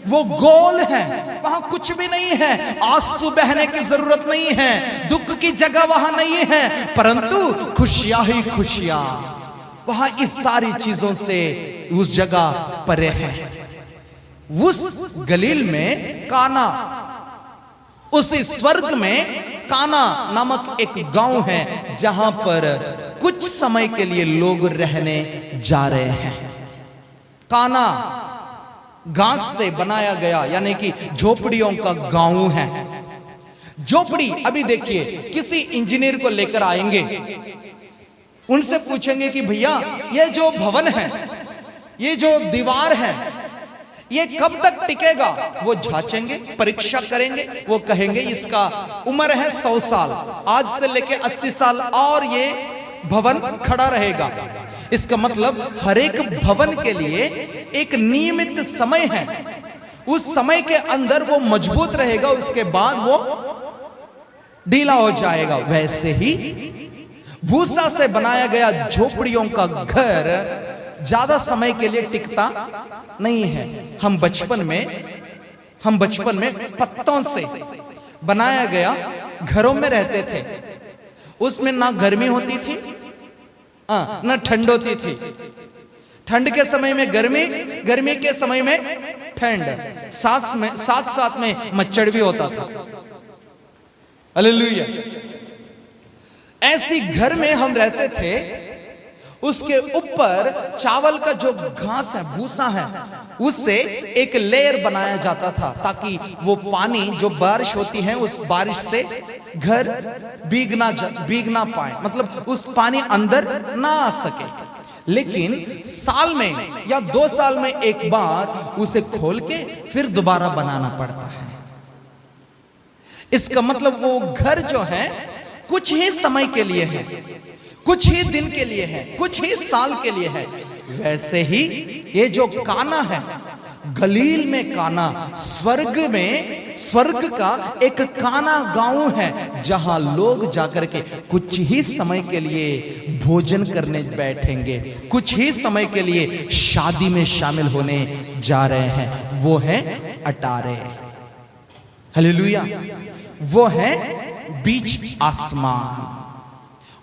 S1: वो गोल है, वहां कुछ भी नहीं है, आंसू बहने की जरूरत नहीं है, दुख की जगह वहां नहीं है, परंतु खुशियां ही खुशियां वहां इस सारी चीजों से उस जगह परे है। उस गलील में काना, उसी स्वर्ग में काना नामक एक गांव है जहां पर कुछ समय के लिए लोग रहने जा रहे हैं। काना घास से बनाया गया यानी कि झोपड़ियों का गांव है। झोपड़ी, अभी देखिए किसी इंजीनियर को लेकर आएंगे, उनसे पूछेंगे कि भैया ये जो भवन है, ये जो दीवार है, ये कब तक टिकेगा? वो जांचेंगे, परीक्षा करेंगे, वो कहेंगे इसका उम्र है 100 साल, आज से लेके 80 साल और ये भवन खड़ा रहेगा। इसका मतलब हर एक भवन के लिए एक नियमित समय है, उस समय के अंदर वो मजबूत रहेगा, उसके बाद वो ढीला हो जाएगा। वैसे ही भूसा से बनाया गया झोपड़ियों का घर ज्यादा समय के लिए टिकता नहीं है। हम बचपन में पत्तों से बनाया गया घरों में रहते थे। उसमें ना गर्मी होती थी ना ठंड होती थी। ठंड के समय में गर्मी, गर्मी के समय में ठंड, साथ में मच्छर भी होता था। हालेलुया। ऐसी घर में हम रहते थे। उसके ऊपर चावल का जो घास है, भूसा है, उससे एक लेयर बनाया जाता था ताकि वो पानी जो बारिश होती है उस बारिश से घर भीग ना पाए, मतलब उस पानी अंदर ना आ सके। लेकिन साल में या 2 साल में एक बार उसे खोल के फिर दोबारा बनाना पड़ता है। इसका मतलब वो घर जो है कुछ ही समय के लिए है, कुछ ही दिन के लिए है, कुछ ही साल के लिए है। वैसे ही ये जो काना है, गलील में काना, स्वर्ग का एक काना गांव है जहां लोग जाकर के कुछ ही समय के लिए भोजन करने बैठेंगे, कुछ ही समय के लिए शादी में शामिल होने जा रहे हैं। वो है अटारे। हालेलुया। वो है बीच आसमान।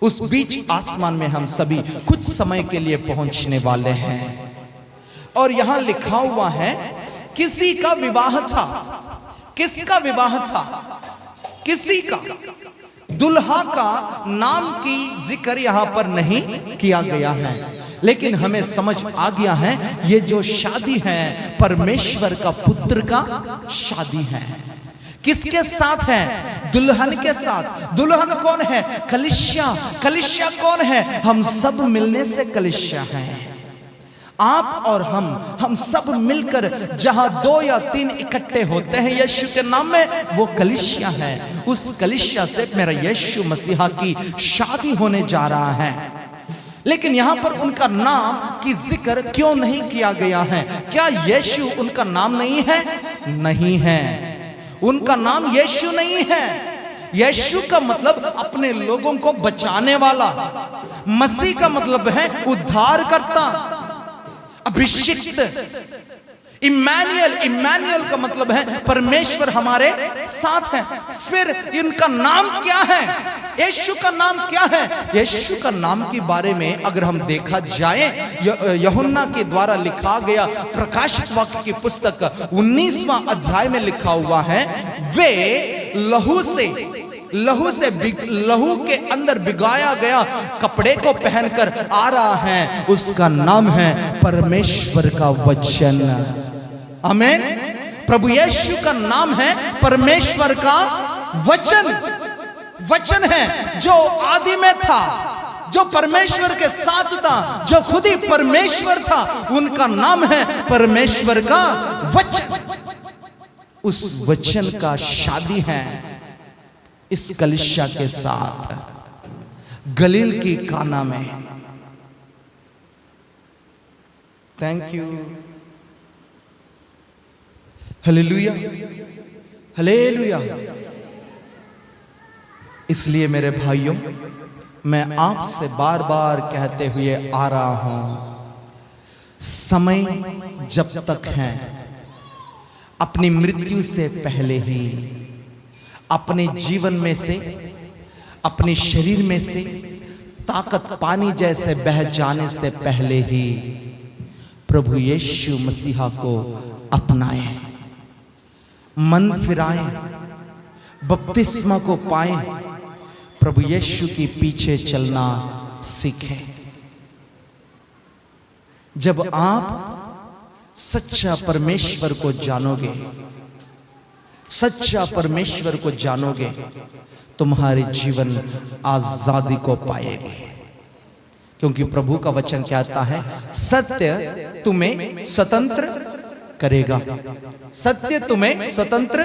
S1: उस बीच आसमान में हम सभी कुछ समय के लिए पहुंचने वाले हैं। और यहां लिखा हुआ है किसी का विवाह था। किसका विवाह था? किसी का। दुल्हा का नाम की जिक्र यहां पर नहीं किया गया है, लेकिन हमें समझ आ गया है ये जो शादी है परमेश्वर का पुत्र का शादी है। किसके साथ है? दुल्हन के साथ। दुल्हन कौन है? कलीसिया। कलीसिया कौन है? हम सब मिलने से कलीसिया हैं। आप और हम सब मिलकर जहां 2 या 3 इकट्ठे होते हैं यीशु के नाम में, वो कलीसिया है। उस कलीसिया से मेरा यीशु मसीहा की शादी होने जा रहा है। लेकिन यहां पर उनका नाम की जिक्र क्यों नहीं किया गया है? क्या यीशु उनका नाम नहीं है? नहीं है, उनका नाम यीशु नहीं है। यीशु का मतलब अपने लोगों को बचाने वाला। मसीह का मतलब है उद्धारकर्ता, अभिषिक्त। इम्मानुएल का मतलब है परमेश्वर हमारे साथ है। फिर इनका नाम क्या है? यीशु का नाम क्या है? यीशु का नाम के बारे में अगर हम देखा जाए, यूहन्ना के द्वारा लिखा गया प्रकाशित वाक्य की पुस्तक 19वां अध्याय में लिखा हुआ है, वे लहू के अंदर भिगाया गया कपड़े को पहनकर आ रहा है। उसका नाम है परमेश्वर का वचन। आमीन। प्रभु यीशु का नाम है परमेश्वर का वचन। वचन है जो आदि में था, जो परमेश्वर के साथ था, जो खुद ही परमेश्वर था, उनका नाम है परमेश्वर का वचन। उस वचन का शादी है इस कलीसिया के साथ गलील की काना में। Thank you, hallelujah, hallelujah. इसलिए मेरे भाइयों, मैं आपसे बार बार कहते हुए आ रहा हूं, समय जब तक है, अपनी मृत्यु से पहले ही अपने जीवन में से, अपने शरीर में से ताकत पानी जैसे बह जाने से पहले ही प्रभु यीशु मसीहा को अपनाएं, मन फिराएं, बपतिस्मा को पाएं, प्रभु यीशु के पीछे चलना सीखें। जब आप सच्चा परमेश्वर को जानोगे, सच्चा परमेश्वर को जानोगे, तुम्हारे जीवन आजादी को पाएंगे। क्योंकि प्रभु का वचन कहता है, सत्य तुम्हें स्वतंत्र करेगा, सत्य तुम्हें स्वतंत्र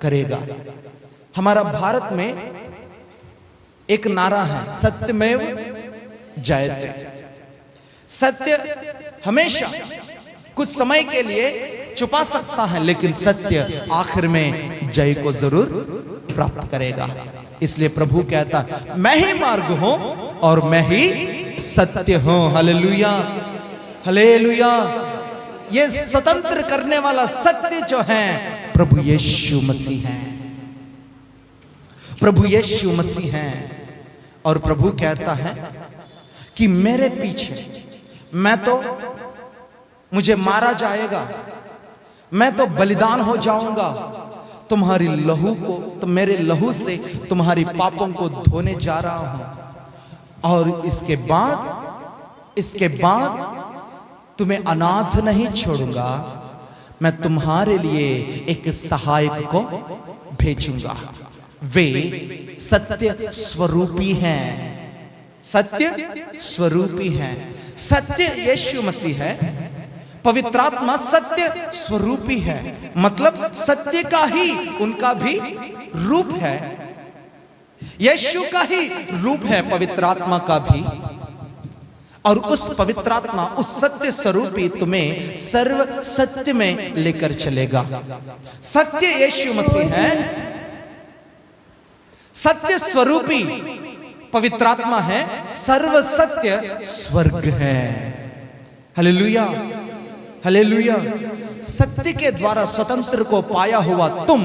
S1: करेगा। हमारा भारत में एक नारा है, सत्यमेव जयते। सत्य हमेशा कुछ समय के लिए छुपा सकता है, लेकिन सत्य आखिर में जय को जरूर प्राप्त करेगा। इसलिए प्रभु कहता है, मैं ही मार्ग हूं और मैं ही सत्य हूं। Hallelujah, hallelujah. ये स्वतंत्र करने वाला सत्य जो है प्रभु यीशु मसीह है, प्रभु यीशु मसीह है। और प्रभु कहता है कि मेरे पीछे मुझे मारा जाएगा, मैं तो बलिदान हो जाऊंगा, तुम्हारी लहू को, तो मेरे लहू से तुम्हारी पापों को धोने जा रहा हूं। और इसके बाद तुम्हें अनाथ नहीं छोड़ूंगा, मैं तुम्हारे लिए एक सहायक को भेजूंगा। वे सत्य स्वरूपी हैं, सत्य स्वरूपी हैं। सत्य यीशु मसीह है, पवित्र आत्मा सत्य स्वरूपी है, मतलब सत्य का ही उनका भी रूप है, यीशु का ही रूप है पवित्र आत्मा का भी। और उस पवित्र आत्मा, उस सत्य स्वरूपी तुम्हें सर्व सत्य में लेकर चलेगा। सत्य यीशु मसीह है, सत्य स्वरूपी पवित्र आत्मा है, सर्व सत्य स्वर्ग है। Hallelujah, hallelujah. सत्य के द्वारा स्वतंत्र को पाया हुआ तुम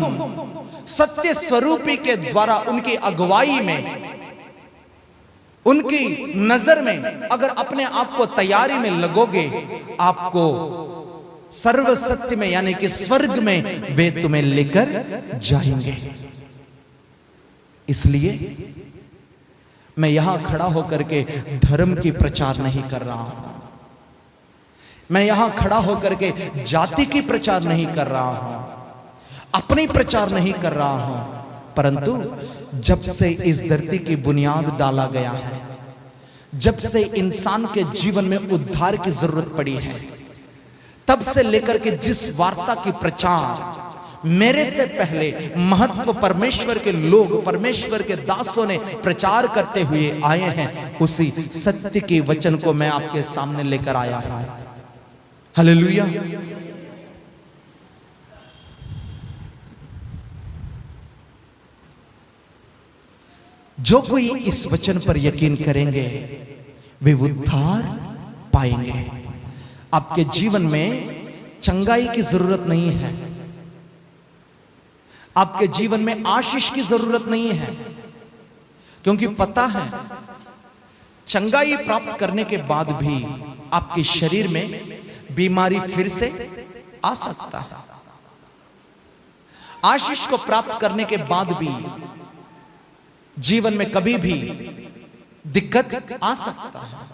S1: सत्य स्वरूपी के द्वारा उनकी अगुवाई में, उनकी नजर में अगर अपने आप को तैयारी में लगोगे, आपको सर्व सत्य में यानी कि स्वर्ग में वे तुम्हें लेकर जाएंगे। इसलिए मैं यहां खड़ा होकर के धर्म की प्रचार नहीं कर रहा हूं, मैं यहां खड़ा होकर के जाति की प्रचार नहीं कर रहा हूं, अपनी प्रचार नहीं कर रहा हूं, परंतु जब से इस धरती की बुनियाद डाला गया है, जब से इंसान के जीवन में उद्धार की जरूरत पड़ी है, तब से लेकर के जिस वार्ता की प्रचार मेरे से पहले महत्व परमेश्वर के लोग, परमेश्वर के दासों ने प्रचार करते हुए आए हैं, उसी सत्य के वचन को मैं आपके सामने लेकर आया हूं। हालेलुया। जो कोई इस वचन पर यकीन करेंगे वे उद्धार पाएंगे। आपके जीवन में चंगाई की जरूरत नहीं है, आपके जीवन में आशीष की जरूरत नहीं है, क्योंकि पता है चंगाई प्राप्त करने के बाद भी आपके शरीर में बीमारी फिर से आ सकता है। आशीष को प्राप्त करने के बाद भी जीवन में कभी भी दिक्कत आ सकता है।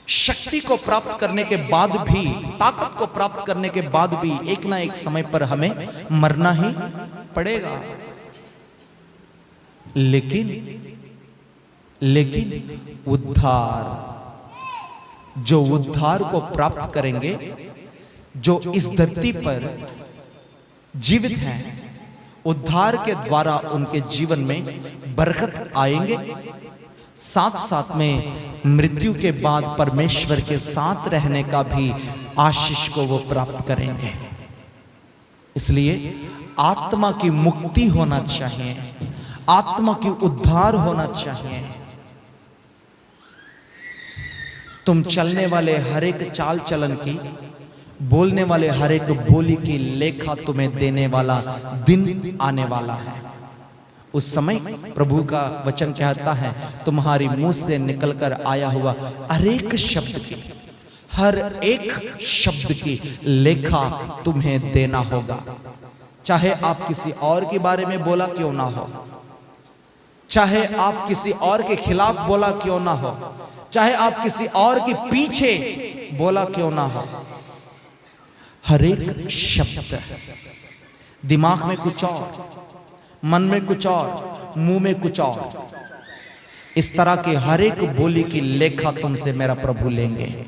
S1: शक्ति को प्राप्त करने के बाद भी, ताकत को प्राप्त करने के बाद भी एक ना एक समय पर हमें मरना ही पड़ेगा। लेकिन लेकिन उद्धार, जो उद्धार को प्राप्त करेंगे, जो इस धरती पर जीवित हैं, उद्धार के द्वारा उनके जीवन में बरकत आएंगे, साथ साथ में मृत्यु के बाद परमेश्वर के साथ रहने का भी आशीष को वो प्राप्त करेंगे। इसलिए आत्मा की मुक्ति होना चाहिए, आत्मा की उद्धार होना चाहिए। तुम चलने वाले हर एक चाल चलन की, बोलने वाले हर एक बोली की लेखा तुम्हें देने वाला दिन आने वाला है। उस समय प्रभु का वचन कहता है, तुम्हारी मुंह से निकलकर आया हुआ हर एक शब्द की, हर एक शब्द की लेखा तुम्हें देना होगा। चाहे आप किसी और के बारे में बोला क्यों ना हो, चाहे आप किसी और के खिलाफ बोला क्यों ना हो, चाहे आप किसी और के पीछे बोला क्यों ना हो, हर एक शब्द, दिमाग में कुछ और, मन में कुछ और, मुंह में कुछ और, इस तरह के हर एक बोली की लेखा तुमसे मेरा प्रभु लेंगे,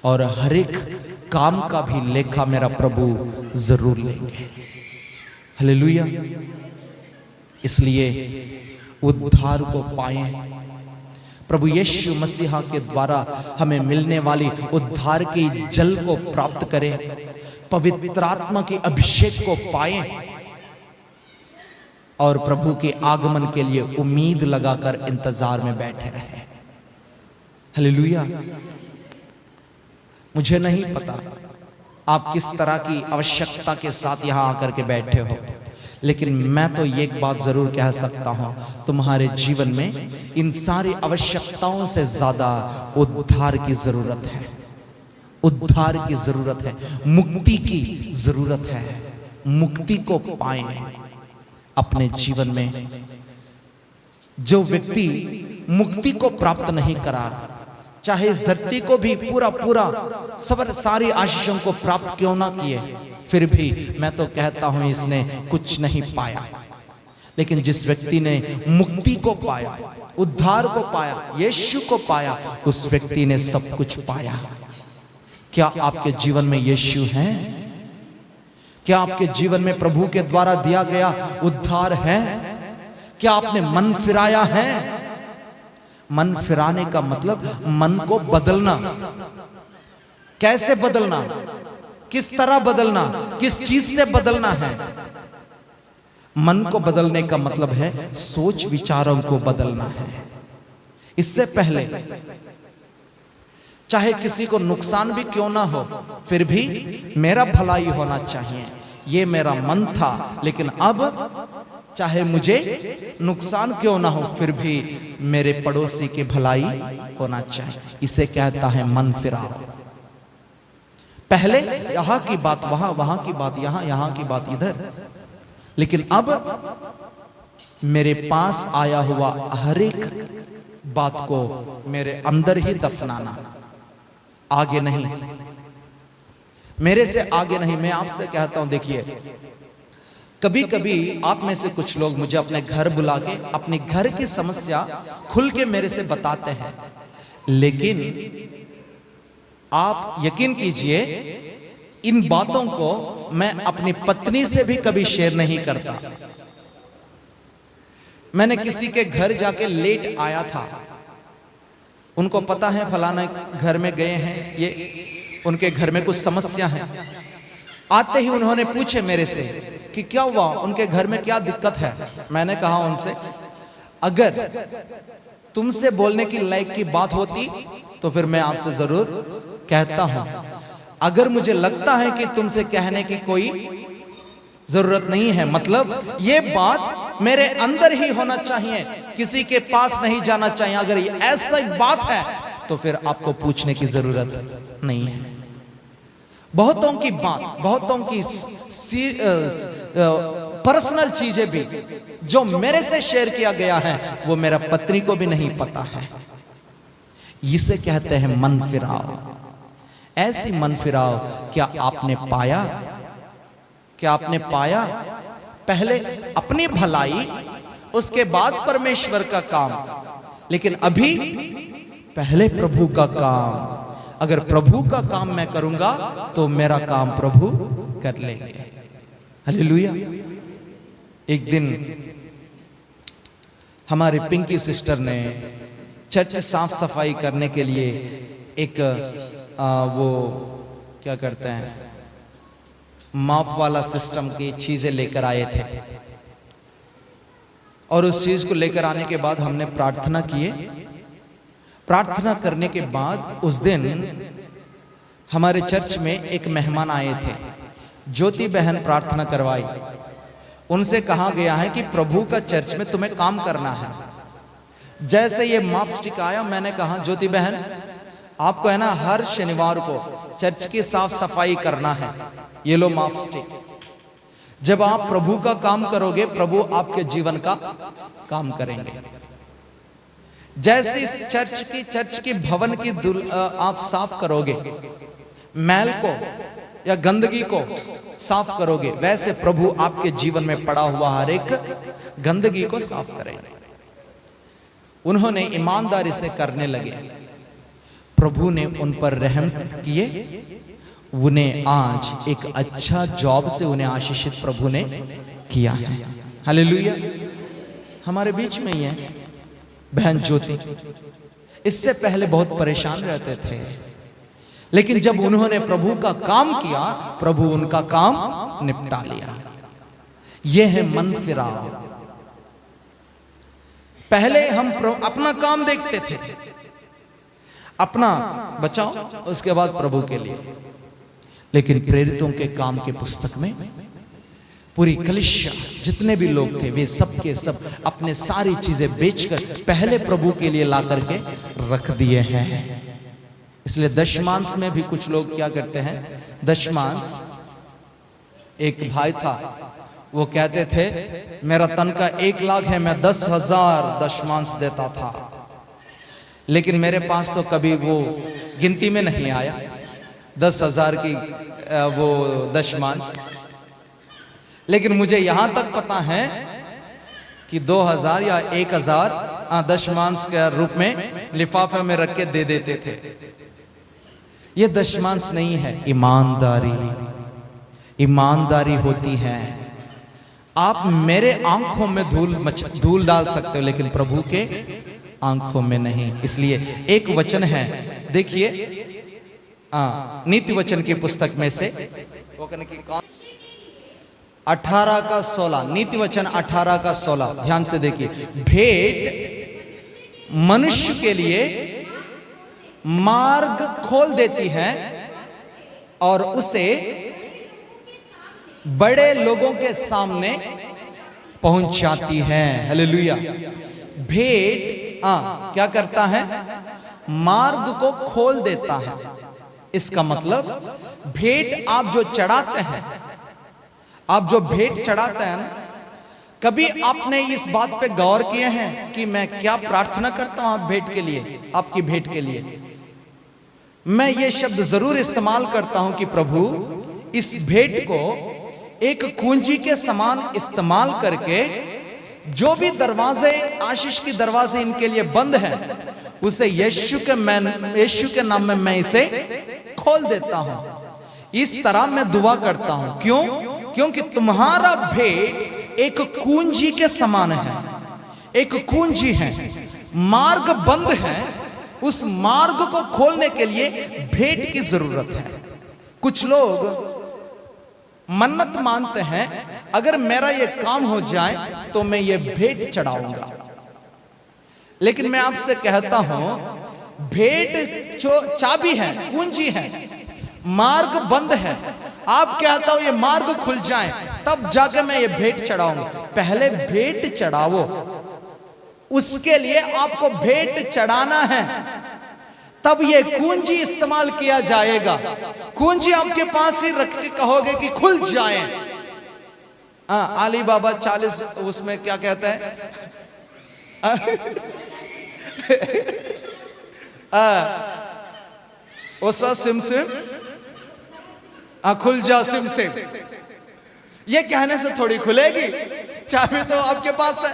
S1: और हर एक काम का भी लेखा मेरा प्रभु जरूर लेंगे। हालेलुया। इसलिए उद्धार को पाएं, प्रभु यीशु मसीहा के द्वारा हमें मिलने वाली उद्धार के जल को प्राप्त करें, पवित्र आत्मा के अभिषेक को पाएं, और प्रभु के आगमन के लिए उम्मीद लगाकर इंतजार में बैठे रहे। हालेलुया। मुझे नहीं पता आप किस तरह की आवश्यकता के साथ यहां आकर के बैठे हो, लेकिन मैं तो एक बात जरूर कह सकता हूं, तुम्हारे जीवन में इन सारी आवश्यकताओं से ज्यादा उद्धार की जरूरत है, उद्धार की जरूरत है, मुक्ति की जरूरत है। मुक्ति को पाएं अपने जीवन में। जो व्यक्ति मुक्ति को प्राप्त नहीं करा, चाहे इस धरती को भी पूरा पूरा सारी आशीषों को प्राप्त क्यों ना किए, फिर भी मैं तो कहता हूं इसने कुछ नहीं पाया। लेकिन जिस व्यक्ति ने मुक्ति को पाया, उद्धार को पाया, यीशु को पाया, उस व्यक्ति ने सब कुछ पाया। क्या आपके जीवन में यीशु है? क्या आपके जीवन में प्रभु के द्वारा दिया गया उद्धार है? क्या आपने मन फिराया है? मन फिराने का मतलब मन को बदलना। कैसे बदलना? किस तरह बदलना? किस चीज से बदलना है? मन को बदलने का मतलब है सोच विचारों को बदलना है। इससे पहले चाहे किसी को नुकसान भी क्यों ना हो, फिर भी मेरा भलाई होना चाहिए, ये मेरा मन था, लेकिन अब चाहे मुझे नुकसान क्यों ना हो, फिर भी मेरे पड़ोसी की भलाई होना चाहिए। इसे कहता है मन फिराव। पहले यहां की बात वहां, वहां की बात यहां, यहां की बात इधर, लेकिन अब मेरे पास आया हुआ हर एक बात को मेरे अंदर ही दफनाना, आगे नहीं, मेरे से आगे नहीं। मैं आपसे कहता हूं, देखिए, कभी कभी आप में से कुछ लोग मुझे अपने घर बुला के अपने घर की समस्या खुल के मेरे से बताते हैं, लेकिन आप यकीन कीजिए इन बातों को मैं अपनी पत्नी से भी कभी शेयर नहीं करता। मैंने किसी के घर जाके लेट आया था, उनको पता है फलाना घर में गए हैं, ये उनके घर में कुछ समस्या है। आते ही उन्होंने पूछे मेरे से कि क्या हुआ, उनके घर में क्या दिक्कत है। मैंने कहा उनसे, अगर तुमसे बोलने की लायक की बात होती तो फिर मैं आपसे जरूर कहता हूं। अगर मुझे लगता है कि तुमसे कहने की कोई जरूरत नहीं है, मतलब ये बात मेरे अंदर ही होना चाहिए, किसी के पास नहीं जाना चाहिए, अगर ये ऐसा ही बात है तो फिर आपको पूछने की जरूरत नहीं है। बहुतों की बात, बहुतों की पर्सनल चीजें भी जो मेरे से शेयर किया गया है वो मेरा पत्नी को भी नहीं पता है। इसे कहते हैं मन फिराव। ऐसी मन फिराव क्या आपने पाया? क्या आपने पाया? पहले अपनी भलाई, उसके बाद परमेश्वर का काम, लेकिन अभी पहले प्रभु का काम। अगर प्रभु का काम मैं करूंगा तो मेरा काम प्रभु कर लेंगे। हालेलुया। एक दिन हमारे पिंकी सिस्टर ने चर्च साफ सफाई करने के लिए एक वो क्या करते हैं, माप वाला सिस्टम की चीजें लेकर आए थे। और उस चीज को लेकर आने के बाद हमने प्रार्थना किए। प्रार्थना करने के बाद उस दिन हमारे चर्च में एक मेहमान आए थे, ज्योति बहन प्रार्थना करवाई। उनसे कहा गया है कि प्रभु का चर्च में तुम्हें काम करना है। जैसे ये माप स्टिक आया, मैंने कहा ज्योति बहन आपको है ना हर शनिवार को चर्च की साफ सफाई करना है, ये लो माप स्टिक। जब आप प्रभु का काम करोगे प्रभु आपके जीवन का काम करेंगे। जैसे इस चर्च की भवन की आप साफ करोगे, मैल को या गंदगी को साफ करोगे, वैसे प्रभु आपके जीवन में पड़ा हुआ हर एक गंदगी को साफ करेंगे। उन्होंने ईमानदारी से करने लगे। प्रभु ने उन पर रहम किए। उन्हें आज एक अच्छा जॉब से उन्हें आशीषित प्रभु ने किया है। हालेलुया। हमारे बीच में ही है बहन ज्योति। इससे पहले बहुत परेशान रहते थे, लेकिन जब उन्होंने प्रभु का काम किया प्रभु उनका काम निपटा लिया। यह है मन फिराव। पहले हम अपना काम देखते थे, अपना बचाओ, उसके बाद प्रभु के लिए। लेकिन प्रेरितों के काम के पुस्तक में पूरी कलीसिया जितने भी लोग थे वे सब के सब अपने सारी चीजें बेचकर पहले प्रभु के लिए ला करके रख दिए हैं। इसलिए दशमांश में भी कुछ लोग क्या करते हैं, दशमांश। एक भाई था, वो कहते थे मेरा तनख्वाह 1 लाख है, मैं 10,000 दशमांश देता था। लेकिन मेरे पास तो कभी वो गिनती में नहीं आया 10,000 की वो दशमांश। लेकिन मुझे यहां तक पता है कि 2,000 या 1,000 दशमांश के रूप में लिफाफे में रख के दे देते थे। ये दशमांश नहीं है, ईमानदारी। ईमानदारी होती है। आप मेरे आंखों में धूल डाल सकते हो, लेकिन प्रभु के आंखों में नहीं। इसलिए एक वचन है, देखिए नीति वचन की पुस्तक में से 18 का 16, नीति वचन 18 का 16, ध्यान से देखिए। भेंट मनुष्य के लिए मार्ग खोल देती है और उसे बड़े लोगों के सामने पहुंचाती है। हालेलुया। भेंट क्या करता है, मार्ग को खोल देता है। इसका मतलब भेंट आप जो चढ़ाते हैं, आप जो भेंट चढ़ाते हैं, कभी आपने इस बात पे गौर किए हैं कि मैं क्या प्रार्थना करता हूं आप भेंट के लिए, आपकी भेंट के लिए? मैं ये शब्द जरूर इस्तेमाल करता हूं कि प्रभु इस भेंट को एक कुंजी के समान इस्तेमाल करके जो भी दरवाजे, आशीष के दरवाजे इनके लिए बंद हैं, उसे यीशु के नाम में मैं इसे खोल देता हूं। इस तरह मैं दुआ करता हूं। क्यों? क्योंकि तुम्हारा भेंट एक कुंजी के समान है, एक कुंजी है। मार्ग बंद है, उस मार्ग को खोलने के लिए भेंट की जरूरत है। कुछ लोग मन्नत मानते हैं, अगर मेरा ये काम हो जाए तो मैं ये भेंट चढ़ाऊंगा। लेकिन मैं आपसे कहता हूं, भेंट चाबी है, कुंजी है, मार्ग बंद है। आप कहता हो ये मार्ग खुल जाए तब जाकर मैं ये भेंट चढ़ाऊंगा। पहले भेंट चढ़ाओ, उसके लिए आपको भेंट चढ़ाना है, तब ये कुंजी इस्तेमाल किया जाएगा। कुंजी आपके पास ही रख के कहोगे कि खुल जाए। अली बाबा 40 उसमें क्या कहता है, ओसा सिम सिम खुल जा सिम सिम। ये कहने से थोड़ी खुलेगी, चाबी तो आपके पास है।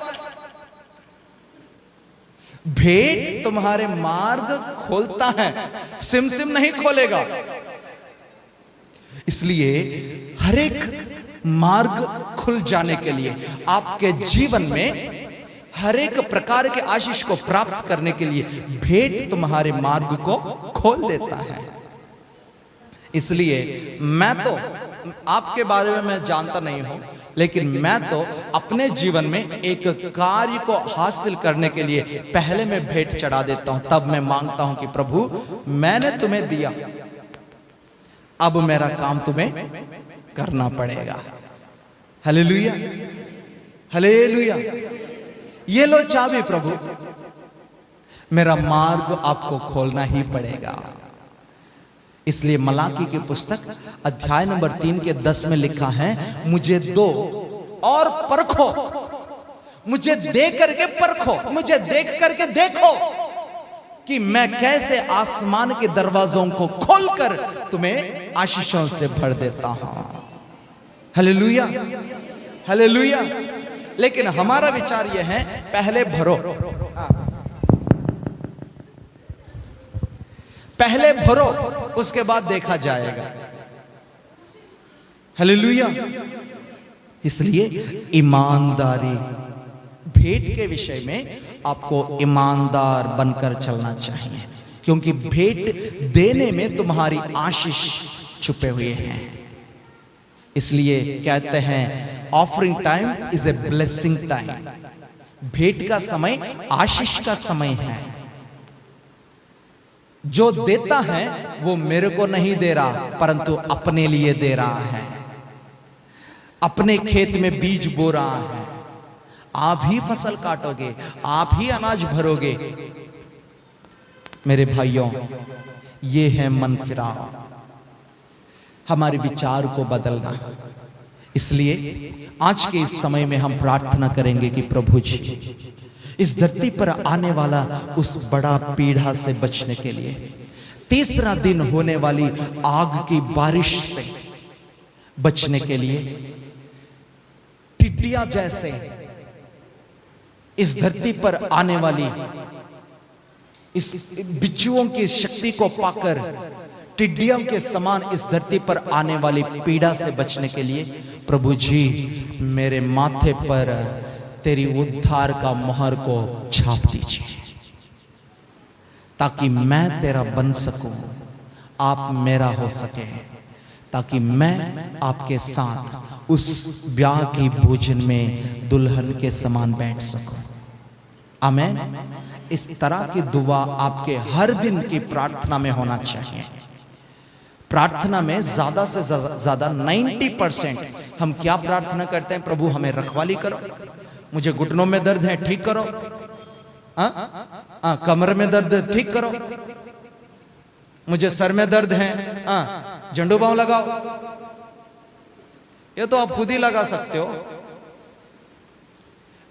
S1: भेंट तुम्हारे मार्ग खोलता है, सिम सिम नहीं खोलेगा। इसलिए हर एक मार्ग खुल जाने के लिए, आपके जीवन में हर एक प्रकार के आशीष को प्राप्त करने के लिए भेंट तुम्हारे मार्ग को खोल देता है। इसलिए मैं तो आपके बारे में मैं जानता नहीं हूं, लेकिन मैं तो अपने जीवन में एक कार्य को हासिल करने के लिए पहले मैं भेंट चढ़ा देता हूं। तब मैं मांगता हूं कि प्रभु मैंने तुम्हें दिया, अब मेरा काम तुम्हें करना पड़ेगा। Hallelujah, hallelujah. ये लो चाबी प्रभु, मेरा मार्ग आपको खोलना ही पड़ेगा। इसलिए मलाकी की पुस्तक अध्याय नंबर 3 के 10 में लिखा है, मुझे दो और परखो, मुझे दे करके परखो, मुझे देख करके देखो कि मैं कैसे आसमान के दरवाजों को खोलकर तुम्हें आशीषों से भर देता हूं। Hallelujah, hallelujah. लेकिन हमारा विचार यह है, पहले भरो, पहले भरो, उसके बाद देखा जाएगा। हालेलुया। इसलिए ईमानदारी, भेंट के विषय में आपको ईमानदार बनकर चलना चाहिए, क्योंकि भेंट देने में तुम्हारी आशीष छुपे हुए हैं। इसलिए कहते हैं offering time is a blessing time. भेंट का समय आशीष का समय है। जो देता है वो मेरे को नहीं दे रहा, परंतु अपने लिए दे रहा है, अपने खेत में बीज बो रहा है। आप ही फसल काटोगे, आप ही अनाज भरोगे। मेरे भाइयों, ये है मन फिराव, हमारे विचार को बदलना। इसलिए आज के इस समय में हम प्रार्थना करेंगे कि प्रभु जी, इस धरती पर आने वाला उस बड़ा पीढ़ा से बचने के लिए, तीसरा दिन होने वाली आग की बारिश से बचने के लिए, टिड्डियां जैसे इस धरती पर आने वाली इस बिच्छुओं की शक्ति को पाकर टिड्डियों के समान इस धरती पर आने वाली पीड़ा से बचने के लिए प्रभु जी मेरे माथे पर तेरी उद्धार का मोहर को छाप दीजिए, ताकि मैं तेरा बन सकूं, आप मेरा हो सके, ताकि मैं आपके साथ उस ब्याह की भोजन में दुल्हन के समान बैठ सकूं। आमीन। इस तरह की दुआ आपके हर दिन की प्रार्थना में होना चाहिए। प्रार्थना में ज्यादा से ज्यादा 90% हम क्या प्रार्थना करते हैं? प्रभु हमें रखवाली करो, मुझे घुटनों में दर्द है ठीक करो, कमर में दर्द ठीक करो, मुझे सर में दर्द है झंडू बाम लगाओ। ये तो आप खुद ही लगा सकते हो,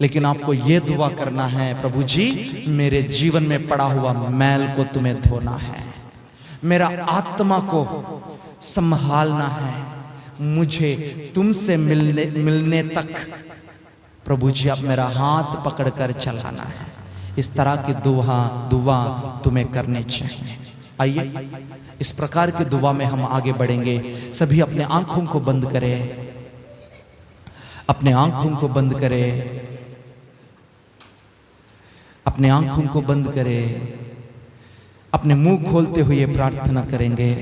S1: लेकिन आपको यह दुआ करना है, प्रभु जी मेरे जीवन में पड़ा हुआ मैल को तुम्हें धोना है, मेरा आत्मा को संभालना है, मुझे तुमसे मिलने तक प्रभु जी आप मेरा हाथ पकड़कर चलाना है। इस तरह की दुआ तुम्हें करने चाहिए। आइए इस प्रकार की दुआ में हम आगे बढ़ेंगे। सभी अपने आंखों को बंद करें, अपने आंखों को बंद करें, अपने आंखों को बंद करें, अपने मुंह खोलते हुए प्रार्थना करेंगे।